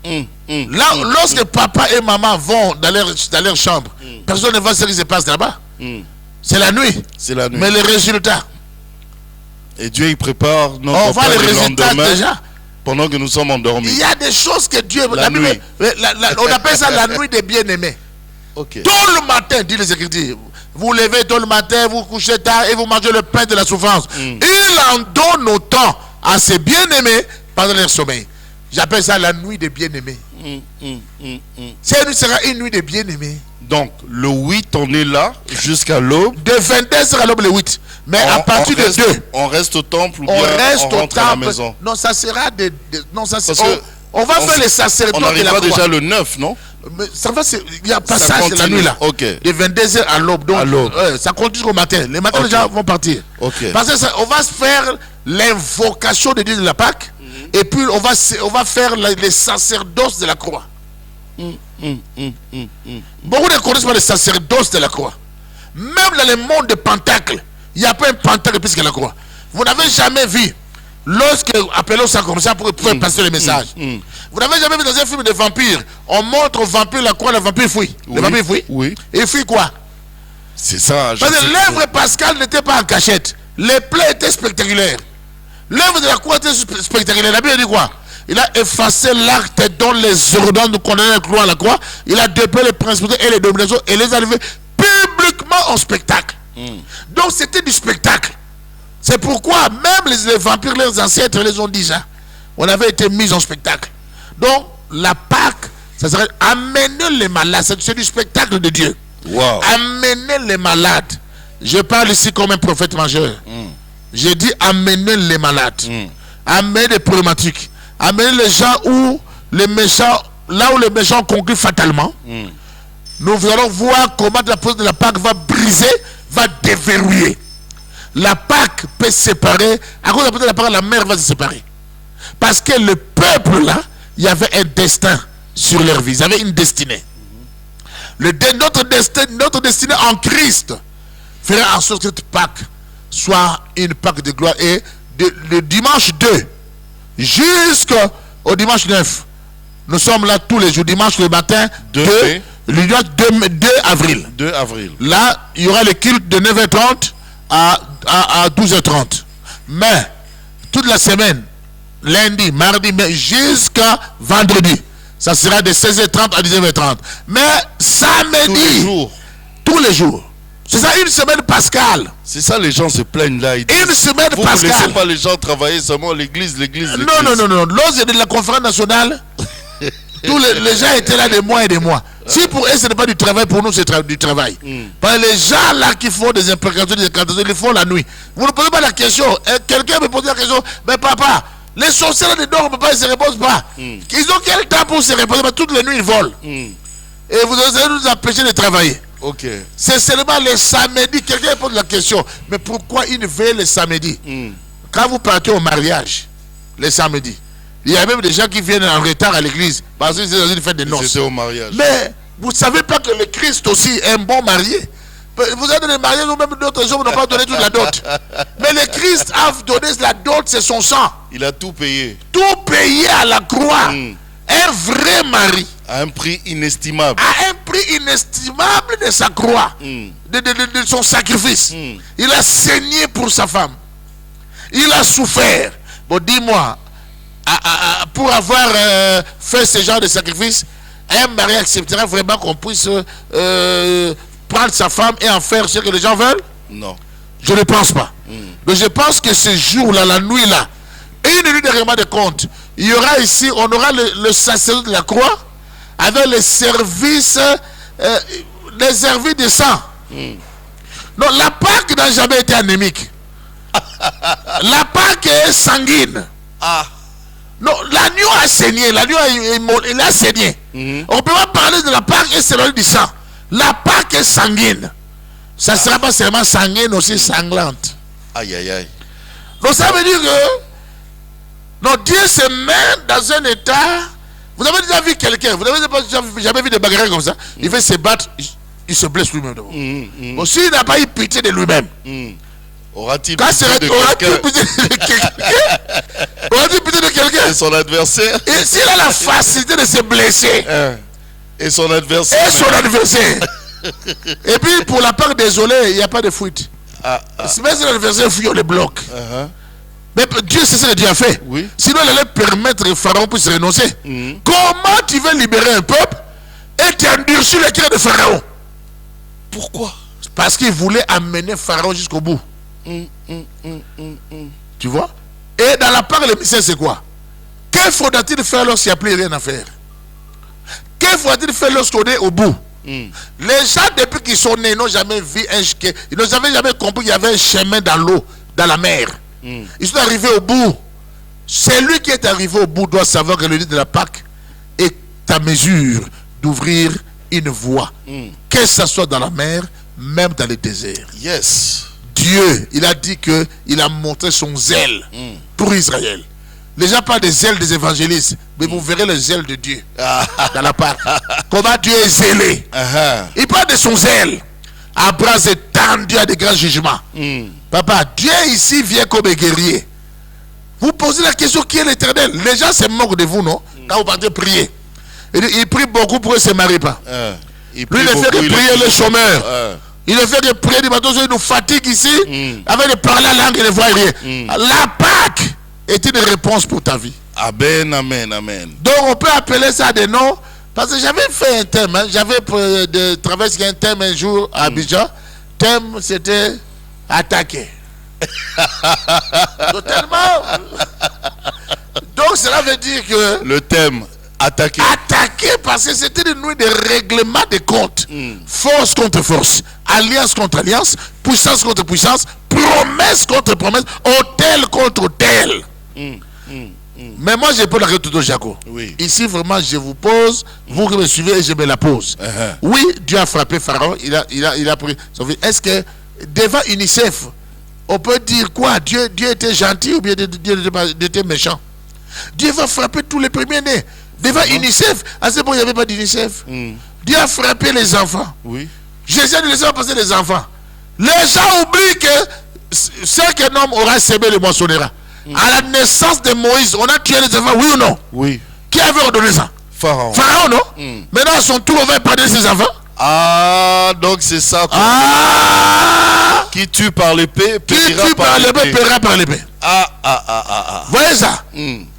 Là, lorsque papa et maman vont dans leur chambre, personne ne voit ce qui se passe là-bas. C'est la nuit. C'est la nuit. Mais les résultats. Et Dieu il prépare notre on voit les résultats déjà. Pendant que nous sommes endormis. Il y a des choses que Dieu... La nuit. On appelle ça la nuit des bien-aimés. Okay. Tôt le matin, dit les Écritures, vous levez tôt le matin, vous couchez tard et vous mangez le pain de la souffrance. Il en donne autant à ses bien-aimés pendant leur sommeil. J'appelle ça la nuit des bien-aimés. Cette nuit sera une nuit des bien-aimés. Donc, le 8, on est là jusqu'à l'aube. De 22h à l'aube, le 8. Mais à partir de 2. On reste au temple ou bien on rentre à la maison? Non, ça sera non, ça sera... On va faire les sacerdotes. On arrivera déjà le 9, non? Mais ça va, il y a passage la nuit là. Okay. De 22h à l'aube. Donc, ça continue jusqu'au matin. Les matins, les gens vont partir. Okay. Parce que on va faire l'invocation de Dieu de la Pâque. Et puis, on va faire les sacerdoces de la croix. Beaucoup ne connaissent pas les sacerdoces de la croix. Même dans le monde de Pentacle, il n'y a pas un Pentacle plus que la croix. Vous n'avez jamais vu, lorsque appelons ça comme ça pour passer le message. Vous n'avez jamais vu dans un film de vampires, on montre au vampire la croix, le vampire fuit. Le vampire fuit. Oui. Et il fuit quoi? C'est ça. Parce que l'œuvre pascale n'était pas en cachette. Les plaies étaient spectaculaires. L'œuvre de la croix était spectaculaire. La Bible dit quoi? Il a effacé l'acte dont les ordonnances nous condamnaient à la croix. Il a déployé les principautés et les dominations et les a levés publiquement en spectacle. Donc c'était du spectacle. C'est pourquoi même les vampires, leurs ancêtres, les ont dit ça. On avait été mis en spectacle. Donc la Pâque, ça serait amener les malades. C'est du spectacle de Dieu. Wow. Amener les malades. Je parle ici comme un prophète majeur. J'ai dit amener les malades. Amener les problématiques. Amener les gens où les méchants, là où les méchants concluent fatalement. Nous allons voir comment la pose de la Pâque va briser, va déverrouiller. La Pâque peut se séparer. À cause de la pose de la Pâque, la mer va se séparer. Parce que le peuple là, il y avait un destin sur leur vie. Ils avaient une destinée. Notre destinée en Christ fera en sorte que cette Pâque soit une Pâque de gloire. Et le dimanche 2 jusqu'au dimanche 9, nous sommes là tous les jours. Dimanche le matin, le 2 avril. 2 avril. Là, il y aura le culte de 9h30 à 12h30. Mais, toute la semaine, lundi, mardi, jusqu'à vendredi, ça sera de 16h30 à 19h30. Mais samedi, tous les jours. C'est ça, une semaine pascale. C'est ça, les gens se plaignent là. Une semaine pascale. Vous ne laissez pas les gens travailler seulement l'église. Non. Lors de la conférence nationale, tous les gens étaient là des mois et des mois. Si pour eux ce n'est pas du travail, pour nous c'est du travail. Parce que les gens là qui font des imprécations, des incantations, ils font la nuit. Vous ne posez pas la question. Quelqu'un me pose la question, mais papa, les sorciers ne dorment pas, ils ne se reposent pas. Ils ont quel temps pour se reposer? Toutes les nuits ils volent. Et vous allez nous empêcher de travailler. C'est seulement les samedis. Quelqu'un pose la question, mais pourquoi ils veillent les samedis? Quand vous partez au mariage, les samedis, il y a même des gens qui viennent en retard à l'église parce qu'ils sont dans une fête de noces. C'était au mariage. Mais vous ne savez pas que le Christ aussi est un bon marié. Vous êtes des mariés ou même d'autres hommes n'ont pas donné toute la dot. Mais le Christ a donné la dot, c'est son sang. Il a tout payé. Tout payé à la croix. Un vrai mari. À un prix inestimable. À un prix inestimable de sa croix. De son sacrifice. Il a saigné pour sa femme. Il a souffert. Bon, dis-moi, pour avoir fait ce genre de sacrifice, un mari acceptera vraiment qu'on puisse prendre sa femme et en faire ce que les gens veulent? Non. Je ne pense pas. Mais je pense que ce jour-là, la nuit-là, une nuit de règlement de compte, il y aura ici, on aura le sacerdoce de la croix avec les services de sang. Non, la Pâque n'a jamais été anémique. La Pâque est sanguine. Non, l'agneau a saigné, l'agneau il a saigné. On ne peut pas parler de la Pâque et c'est du sang. La Pâque est sanguine. Ça ne sera pas seulement sanguine, aussi sanglante. Aïe, aïe, aïe. Donc ça veut dire que non, Dieu se met dans un état. Vous avez déjà vu quelqu'un, vous n'avez jamais vu des bagarres comme ça. Il veut se battre, il se blesse lui-même d'abord. Aussi, il n'a pas eu pitié de lui-même. Aura-t-il pitié de quelqu'un? Et son adversaire. Et s'il a la facilité de se blesser. Et son adversaire. Et puis pour la part désolé, il n'y a pas de fuite. Si même si l'adversaire fuit, on le bloque. Mais Dieu, c'est ce que Dieu a fait. Sinon, il allait permettre Pharaon pour se renoncer. Comment tu veux libérer un peuple et tu endurcis le cœur de Pharaon? Pourquoi? Parce qu'il voulait amener Pharaon jusqu'au bout. Tu vois? Et dans la part de l'émissaire, c'est quoi? Que faudra-t-il faire lorsqu'il n'y a plus rien à faire? Que faudra-t-il faire lorsqu'on est au bout? Les gens, depuis qu'ils sont nés, n'ont jamais vu ils n'ont jamais compris qu'il y avait un chemin dans l'eau, dans la mer. Ils sont arrivés au bout. Celui qui est arrivé au bout doit savoir que le lit de la Pâque est à mesure d'ouvrir une voie. Que ce soit dans la mer, même dans le désert. Yes. Dieu, il a dit qu'il a montré son zèle pour Israël. Les gens parlent des zèles des évangélistes, mais vous verrez le zèle de Dieu dans la Pâque. Comment Dieu est zélé. Il parle de son zèle. À bras étendus à des grands jugements. Papa, Dieu ici vient comme un guerrier. Vous posez la question, qui est l'Éternel? Les gens se moquent de vous, non? Quand vous partez prier. Il prie beaucoup pour eux, ne se marient pas. Lui, il ne fait que prier les chômeurs. Il ne fait que prier du bateau, il nous fatigue ici. Avec de parler la langue, il ne voit rien. La Pâque est une réponse pour ta vie. Amen, amen, amen. Donc on peut appeler ça des noms. Parce que j'avais fait un thème. J'avais traversé un thème un jour à Abidjan. Thème, c'était attaquer. Donc cela veut dire que le thème attaquer. Attaquer parce que c'était une nuit de règlement de comptes. Force contre force, alliance contre alliance, puissance contre puissance, promesse contre promesse, hôtel contre hôtel. Mais moi je peux la répondre, Jaco. Ici vraiment je vous pose, vous qui me suivez et je me la pose. Oui, Dieu a frappé Pharaon, il a pris. Est-ce que devant UNICEF, on peut dire quoi? Dieu était gentil ou bien Dieu était méchant? Dieu va frapper tous les premiers-nés. Devant UNICEF, à ce moment il n'y avait pas d'UNICEF. Dieu a frappé les enfants. Jésus a dit laissez passer les enfants. Les gens oublient que ce qu'un homme aura semé le moissonnera. À la naissance de Moïse, on a tué les enfants, oui ou non? Oui. Qui avait ordonné ça? Pharaon. Pharaon, non? Maintenant, à son tour, on va pardonner ses enfants. Ah, donc c'est ça. Qui tue par l'épée, paiera par l'épée. Vous voyez ça?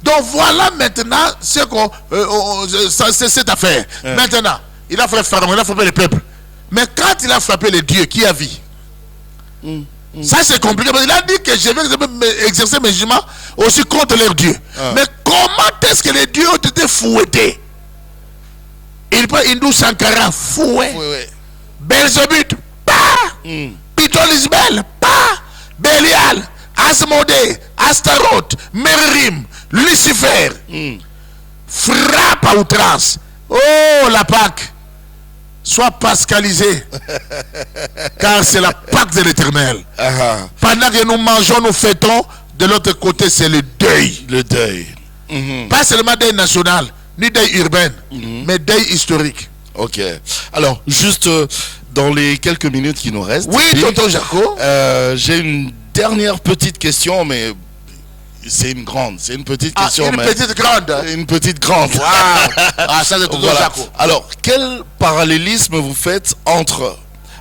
Donc voilà maintenant ce qu'on, c'est cette affaire. Maintenant, il a frappé Pharaon, il a frappé le peuple. Mais quand il a frappé les dieux, qui a vu? Ça c'est compliqué. Il a dit que je vais exercer mes jugements aussi contre leurs dieux. Mais comment est-ce que les dieux ont été fouettés? Il peut pas Hindou Sankara, fouet. Belzébuth, pas. Python-Isbel, pas. Bélial, Asmodée, Astaroth, Méririm, Lucifer. Frappe à outrance. Oh, la Pâque. Sois pascalisé. Car c'est la Pâque de l'Éternel. Pendant que nous mangeons, nous fêtons, de l'autre côté, c'est le deuil. Le deuil. Pas seulement deuil national, ni deuil urbain, mais deuil historique. Ok. Alors, juste dans les quelques minutes qui nous restent. Oui, tonton Jaco. J'ai une dernière petite question, mais c'est une grande. C'est une petite question. Petite grande. Une petite grande. Wow. Ah, ça, c'est tonton Jaco. Alors, quel parallélisme vous faites entre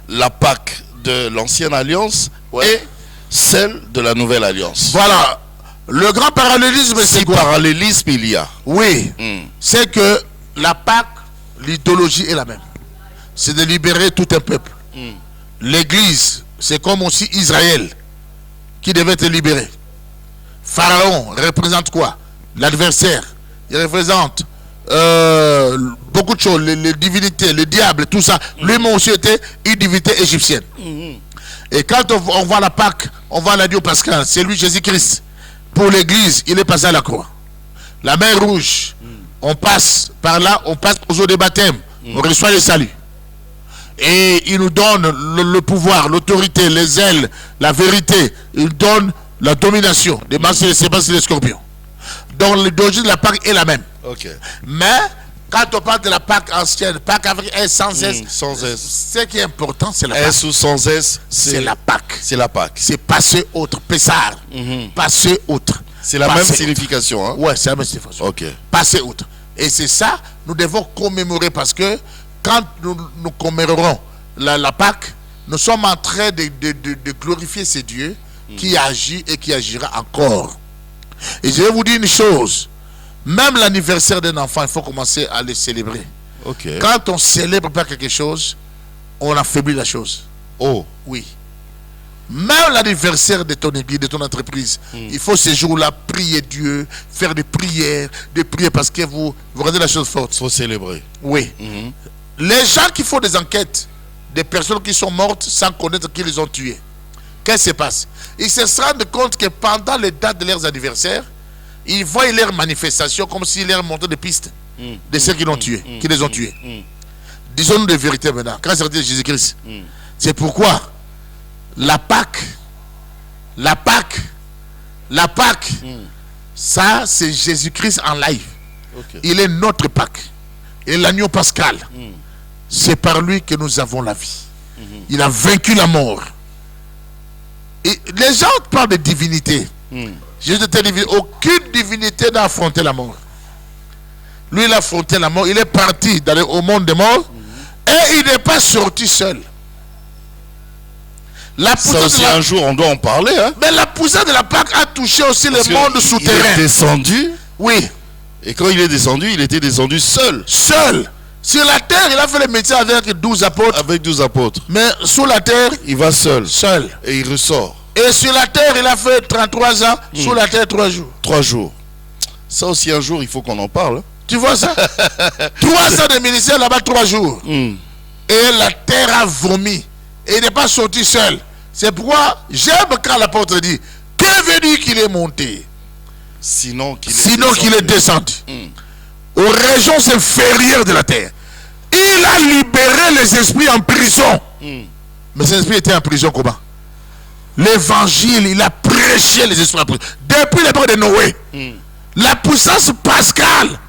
la Pâque de l'ancienne alliance et celle de la nouvelle alliance? Voilà. Le grand parallélisme, c'est quoi? Parallélisme il y a. Oui. C'est que la Pâque, l'idéologie est la même. C'est de libérer tout un peuple. L'église, c'est comme aussi Israël qui devait être libéré. Pharaon représente quoi? L'adversaire. Il représente beaucoup de choses, les divinités, le diable, tout ça. Lui-même aussi était une divinité égyptienne. Et quand on voit la Pâque, on voit l'agneau pascal, c'est lui Jésus-Christ. Pour l'église, il est passé à la croix. La mer rouge, on passe par là, on passe aux eaux de baptême, on reçoit le salut. Et il nous donne le pouvoir, l'autorité, les ailes, la vérité. Il donne la domination des masses, c'est pas les scorpions. Donc l'idéologie de la Pâque est la même. Mais quand on parle de la Pâque ancienne, Pâque avec S sans S, sans S. Ce qui est important, c'est la Pâque. S ou sans S, c'est la Pâque. C'est la Pâque. C'est passer autre, Pessar. Passer autre. C'est la même signification. Hein? Ouais, c'est la même signification. Ok. Passer outre. Et c'est ça, nous devons commémorer parce que quand nous commémorons la Pâque, nous sommes en train de glorifier ce Dieu qui agit et qui agira encore. Et je vais vous dire une chose. Même l'anniversaire d'un enfant, il faut commencer à le célébrer. Quand on célèbre pas quelque chose, on affaiblit la chose. Oh. Oui. Même l'anniversaire de ton église, de ton entreprise, il faut ces jours-là prier Dieu, faire des prières parce que vous rendez la chose forte. Il faut célébrer. Oui. Les gens qui font des enquêtes, des personnes qui sont mortes sans connaître qui les ont tuées, qu'est-ce qui se passe? Ils se rendent compte que pendant les dates de leurs anniversaires, ils voient leurs manifestations comme s'ils leur montraient des pistes de ceux qui l'ont tué, qui les ont tués. Disons-nous de vérité maintenant. Grâce à Jésus-Christ. C'est pourquoi la Pâque, ça c'est Jésus-Christ en live. Il est notre Pâque. Il est l'agneau pascal. C'est par lui que nous avons la vie. Il a vaincu la mort. Et les gens parlent de divinité. Jésus était divinité. Aucune divinité n'a affronté la mort. Lui, il a affronté la mort. Il est parti au monde des morts. Et il n'est pas sorti seul. Ça aussi, un jour, on doit en parler. Hein? Mais la poussière de la Pâque a touché aussi le monde souterrain. Il est descendu. Oui. Et quand il est descendu, il était descendu seul. Seul. Sur la terre, il a fait le métier avec 12 apôtres. Avec 12 apôtres. Mais sous la terre, il va seul. Seul. Et il ressort. Et sur la terre, il a fait 33 ans. Sous la terre, 3 jours. 3 jours. Ça aussi, un jour, il faut qu'on en parle. Tu vois ça? 3 ans de ministère là-bas, 3 jours. Et la terre a vomi. Et il n'est pas sorti seul. C'est pourquoi j'aime quand l'apôtre dit, que veut dire qu'il est monté? Sinon qu'il est descendu. Aux régions inférieures de la terre. Il a libéré les esprits en prison. Mais ces esprits étaient en prison comment? L'évangile, il a prêché les esprits en prison. Depuis l'époque de Noé. La puissance pascale.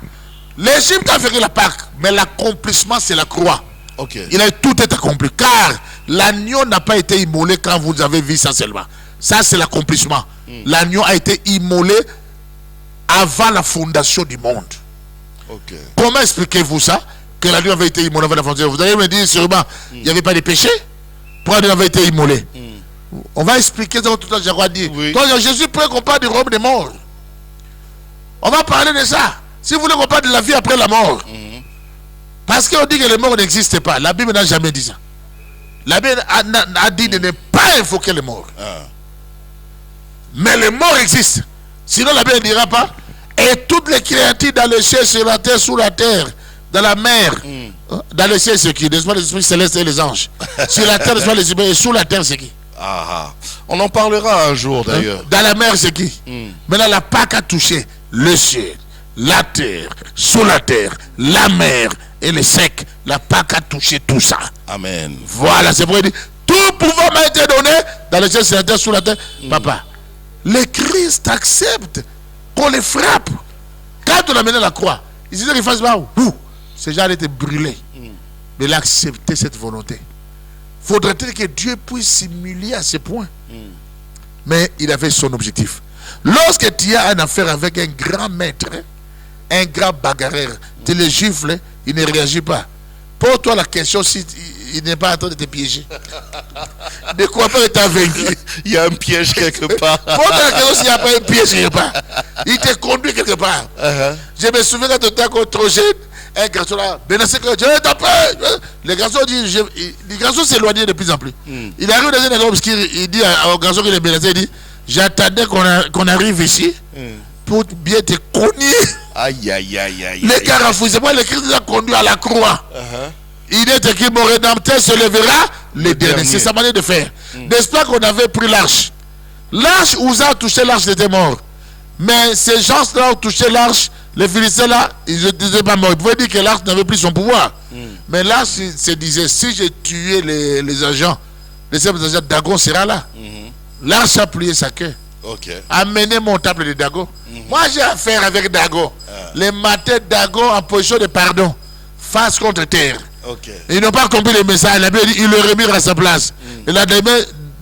L'Égypte a fait la Pâque. Mais l'accomplissement, c'est la croix. Il a tout est accompli. Car l'agneau n'a pas été immolé quand vous avez vu ça seulement. Ça, c'est l'accomplissement. L'agneau a été immolé avant la fondation du monde. Comment expliquez-vous ça? Que l'agneau avait été immolé avant la fondation. Vous allez me dire sûrement, il n'y avait pas de péché? Pourquoi l'agneau avait été immolé? On va expliquer ça tout à l'heure. J'ai dit. Donc Jésus prêt qu'on parle du royaume des morts. On va parler de ça. Si vous voulez qu'on parle de la vie après la mort. Parce qu'on dit que les morts n'existent pas. La Bible n'a jamais dit ça. La Bible a dit de ne pas invoquer les morts. Mais les morts existent. Sinon la Bible ne dira pas. Et toutes les créatures dans le ciel, sur la terre, sous la terre, Dans la mer, dans le ciel, c'est qui? N'est-ce pas les esprits célestes et les anges? Sur la terre, n'est-ce pas les humains? Et sous la terre, c'est qui? On en parlera un jour d'ailleurs. Dans la mer, c'est qui? Maintenant, la Pâque a touché le ciel, la terre, sous la terre, la mer et le sec. La Pâque a touché tout ça. Amen. Voilà, c'est pour dire tout pouvoir m'a été donné dans le ciel, sur la terre, sous la terre. Papa, le Christ accepte qu'on les frappe. Quand on a mené la croix, il disait qu'il fasse pas où ces gens étaient brûlés. Mais il a accepté cette volonté. Faudrait-il que Dieu puisse s'humilier à ce point? Mais il avait son objectif. Lorsque tu as une affaire avec un grand maître, un grand bagarreur, tu le gifles, il ne réagit pas. Pour toi, la question, si il n'est pas en train de te piéger. De quoi pas être vaincu? Il y a un piège quelque part. Pour toi, la question, s'il n'y a pas un piège quelque part, il te conduit quelque part. Je me souviens quand tu étais encore trop jeune, un garçon là, les garçons disent, les garçons s'éloignaient de plus en plus. Il arrive dans un endroit obscur, il dit au garçon qui est menacé, il dit, j'attendais qu'on arrive ici pour bien te cogner. Aïe, aïe, aïe, aïe. Les gars, c'est moi, le Christ nous a conduit à la croix. Il est écrit, mon rédempteur se lèvera le dernier. C'est sa manière de faire. N'est-ce pas qu'on avait pris l'arche? L'arche, Ouza a touché l'arche, il était mort. Mais ces gens-là ont touché l'arche. Les Philistins là, ils n'étaient pas morts. Ils pouvaient dire que l'arche n'avait plus son pouvoir. Mais l'arche se disait, si j'ai tué les agents, les simples agents, Dagon sera là. L'arche a plié sa queue. Amenez mon table de Dagon. Moi j'ai affaire avec Dagon. Les matins, Dagon en position de pardon, face contre terre. Ils n'ont pas compris le message. Il le remis à sa place. Et là,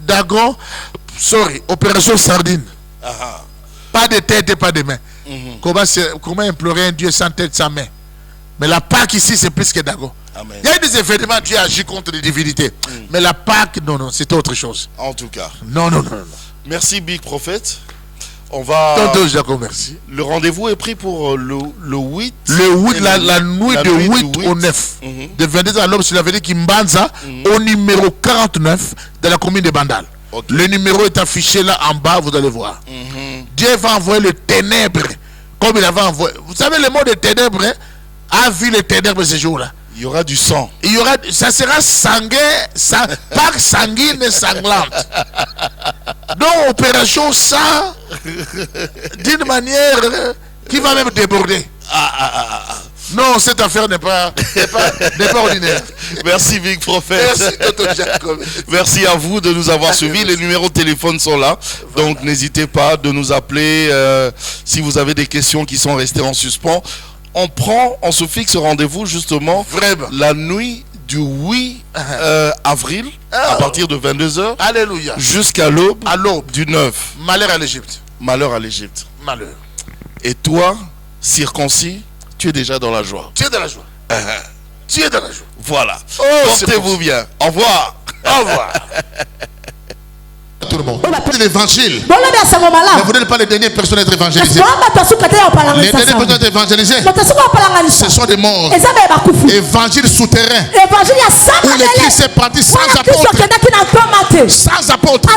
Dagon, opération sardine. Pas de tête et pas de main. Comment implorer un Dieu sans tête, sans main? Mais la Pâque ici, c'est plus que Dagon. Il y a des événements, Dieu agit contre les divinités. Mais la Pâque, non, c'est autre chose. En tout cas. Non. Merci, Big Prophet. On va. Tonton Jacob, merci. Le rendez-vous est pris pour le 8. Le 8, la nuit de 8 au 9. De 22 à l'aube, sur l'avenue Kimbanza, au numéro 49 de la commune de Bandal. Le numéro est affiché là en bas, vous allez voir. Dieu va envoyer le ténèbre, comme il avait envoyé. Vous savez, le mot de ténèbre a vu les ténèbres ce jour-là. Il y aura du sang. Ça sera sanguin, Pâque sanguine et sanglante. Donc, opération sang, d'une manière qui va même déborder. Non, cette affaire n'est pas ordinaire. Merci, Big Prophet. Merci, Tonton Jacob. Merci à vous de nous avoir suivis. Les numéros de téléphone sont là. Donc, n'hésitez pas de nous appeler si vous avez des questions qui sont restées en suspens. On se fixe rendez-vous justement la nuit du 8 avril à partir de 22h. Alléluia. Jusqu'à l'aube du 9. Malheur à l'Égypte. Malheur à l'Égypte. Malheur. Et toi, circoncis, tu es déjà dans la joie. Tu es dans la joie. Tu es dans la joie. Voilà. Portez-vous bien. Au revoir. Au revoir. Tout le monde. L'évangile. Mais vous n'êtes pas les dernières personnes à être évangélisées. Les dernières personnes à être évangélisées, ce sont des morts. Évangile souterrain. Où le Christ est parti sans apôtre. Sans apôtre.